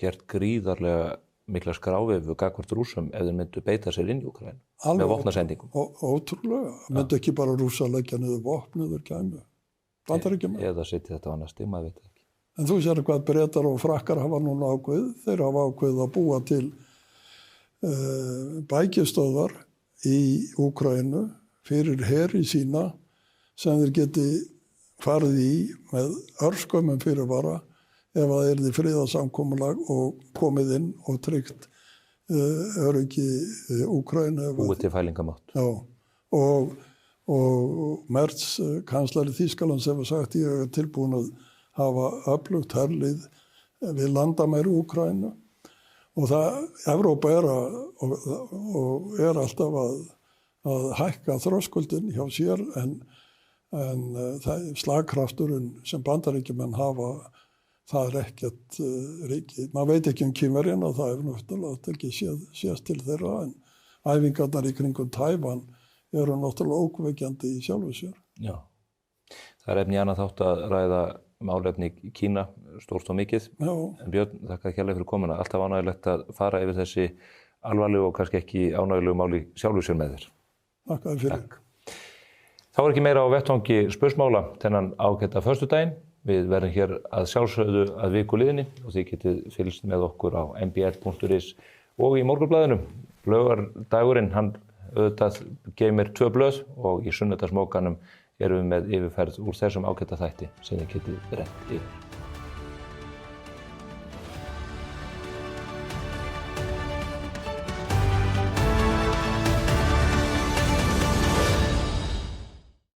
S2: gert gríðarlega mikla skráfifu gagnvart Rússum ef þeir myndu beita sér inn í Úkraínu með vopnasendingum.
S16: Ótrúlega. Myndu ekki bara Rússa leggja niður vopn eða kæmu. Bandaríkjamenn.
S2: Eða setja þetta á annað stig, maður veit ekki.
S16: En þú sér hvað Bretar og Frakkar hafa núna ákveðið. Þeir hafa ákveðið að búa til bækistöðvar í Úkraínu fyrir heri sína sem þeir geti farið í með örskömmum fyrirvara ef það yrði friðarsamkomulag og komið inn og tryggt öryggi Úkraínu.
S2: Búið til fælingamátt.
S16: Já, og Merz, kanslari Þýskalands, hefur sagt ég tilbúin að hafa öflugt herlið við landamæri Úkraínu. Og Evrópa er alltaf að hækka þröskuldin hjá sér en slagkrafturinn sem Bandaríkjamenn hafa, það ekkert ríki. Man veit ekki Kínverjana, það hefur náttúrulega ekki sést til þeirra en æfingarnar í kringum Tævan eru náttúrulega ókveikjandi í sjálfu sér.
S2: Já, það efni annað þátt að ræða málefni Kína, stórt og mikið.
S16: Já.
S2: En Björn, þakka kærlega fyrir komuna. Alltaf ánægilegt að fara yfir þessi alvarlegu og kannski ekki ánægilegu máli sjálfu sér með þér.
S16: Þakka fyrir.
S2: Takk. Þá ekki meira á vettvangi spursmála þennan ágæta föstudaginn. Við verðum hér að sjálfsögðu að viku liðinni og þið getið fylgst með okkur á mbl.is og í Morgunblaðinu. Laugardagurinn, hann auðvitað geymir 2 blöð og í sunnudagsmókanum erum við með yfirferð úr þessum ágæta þætti sem þið getið rennt yfir.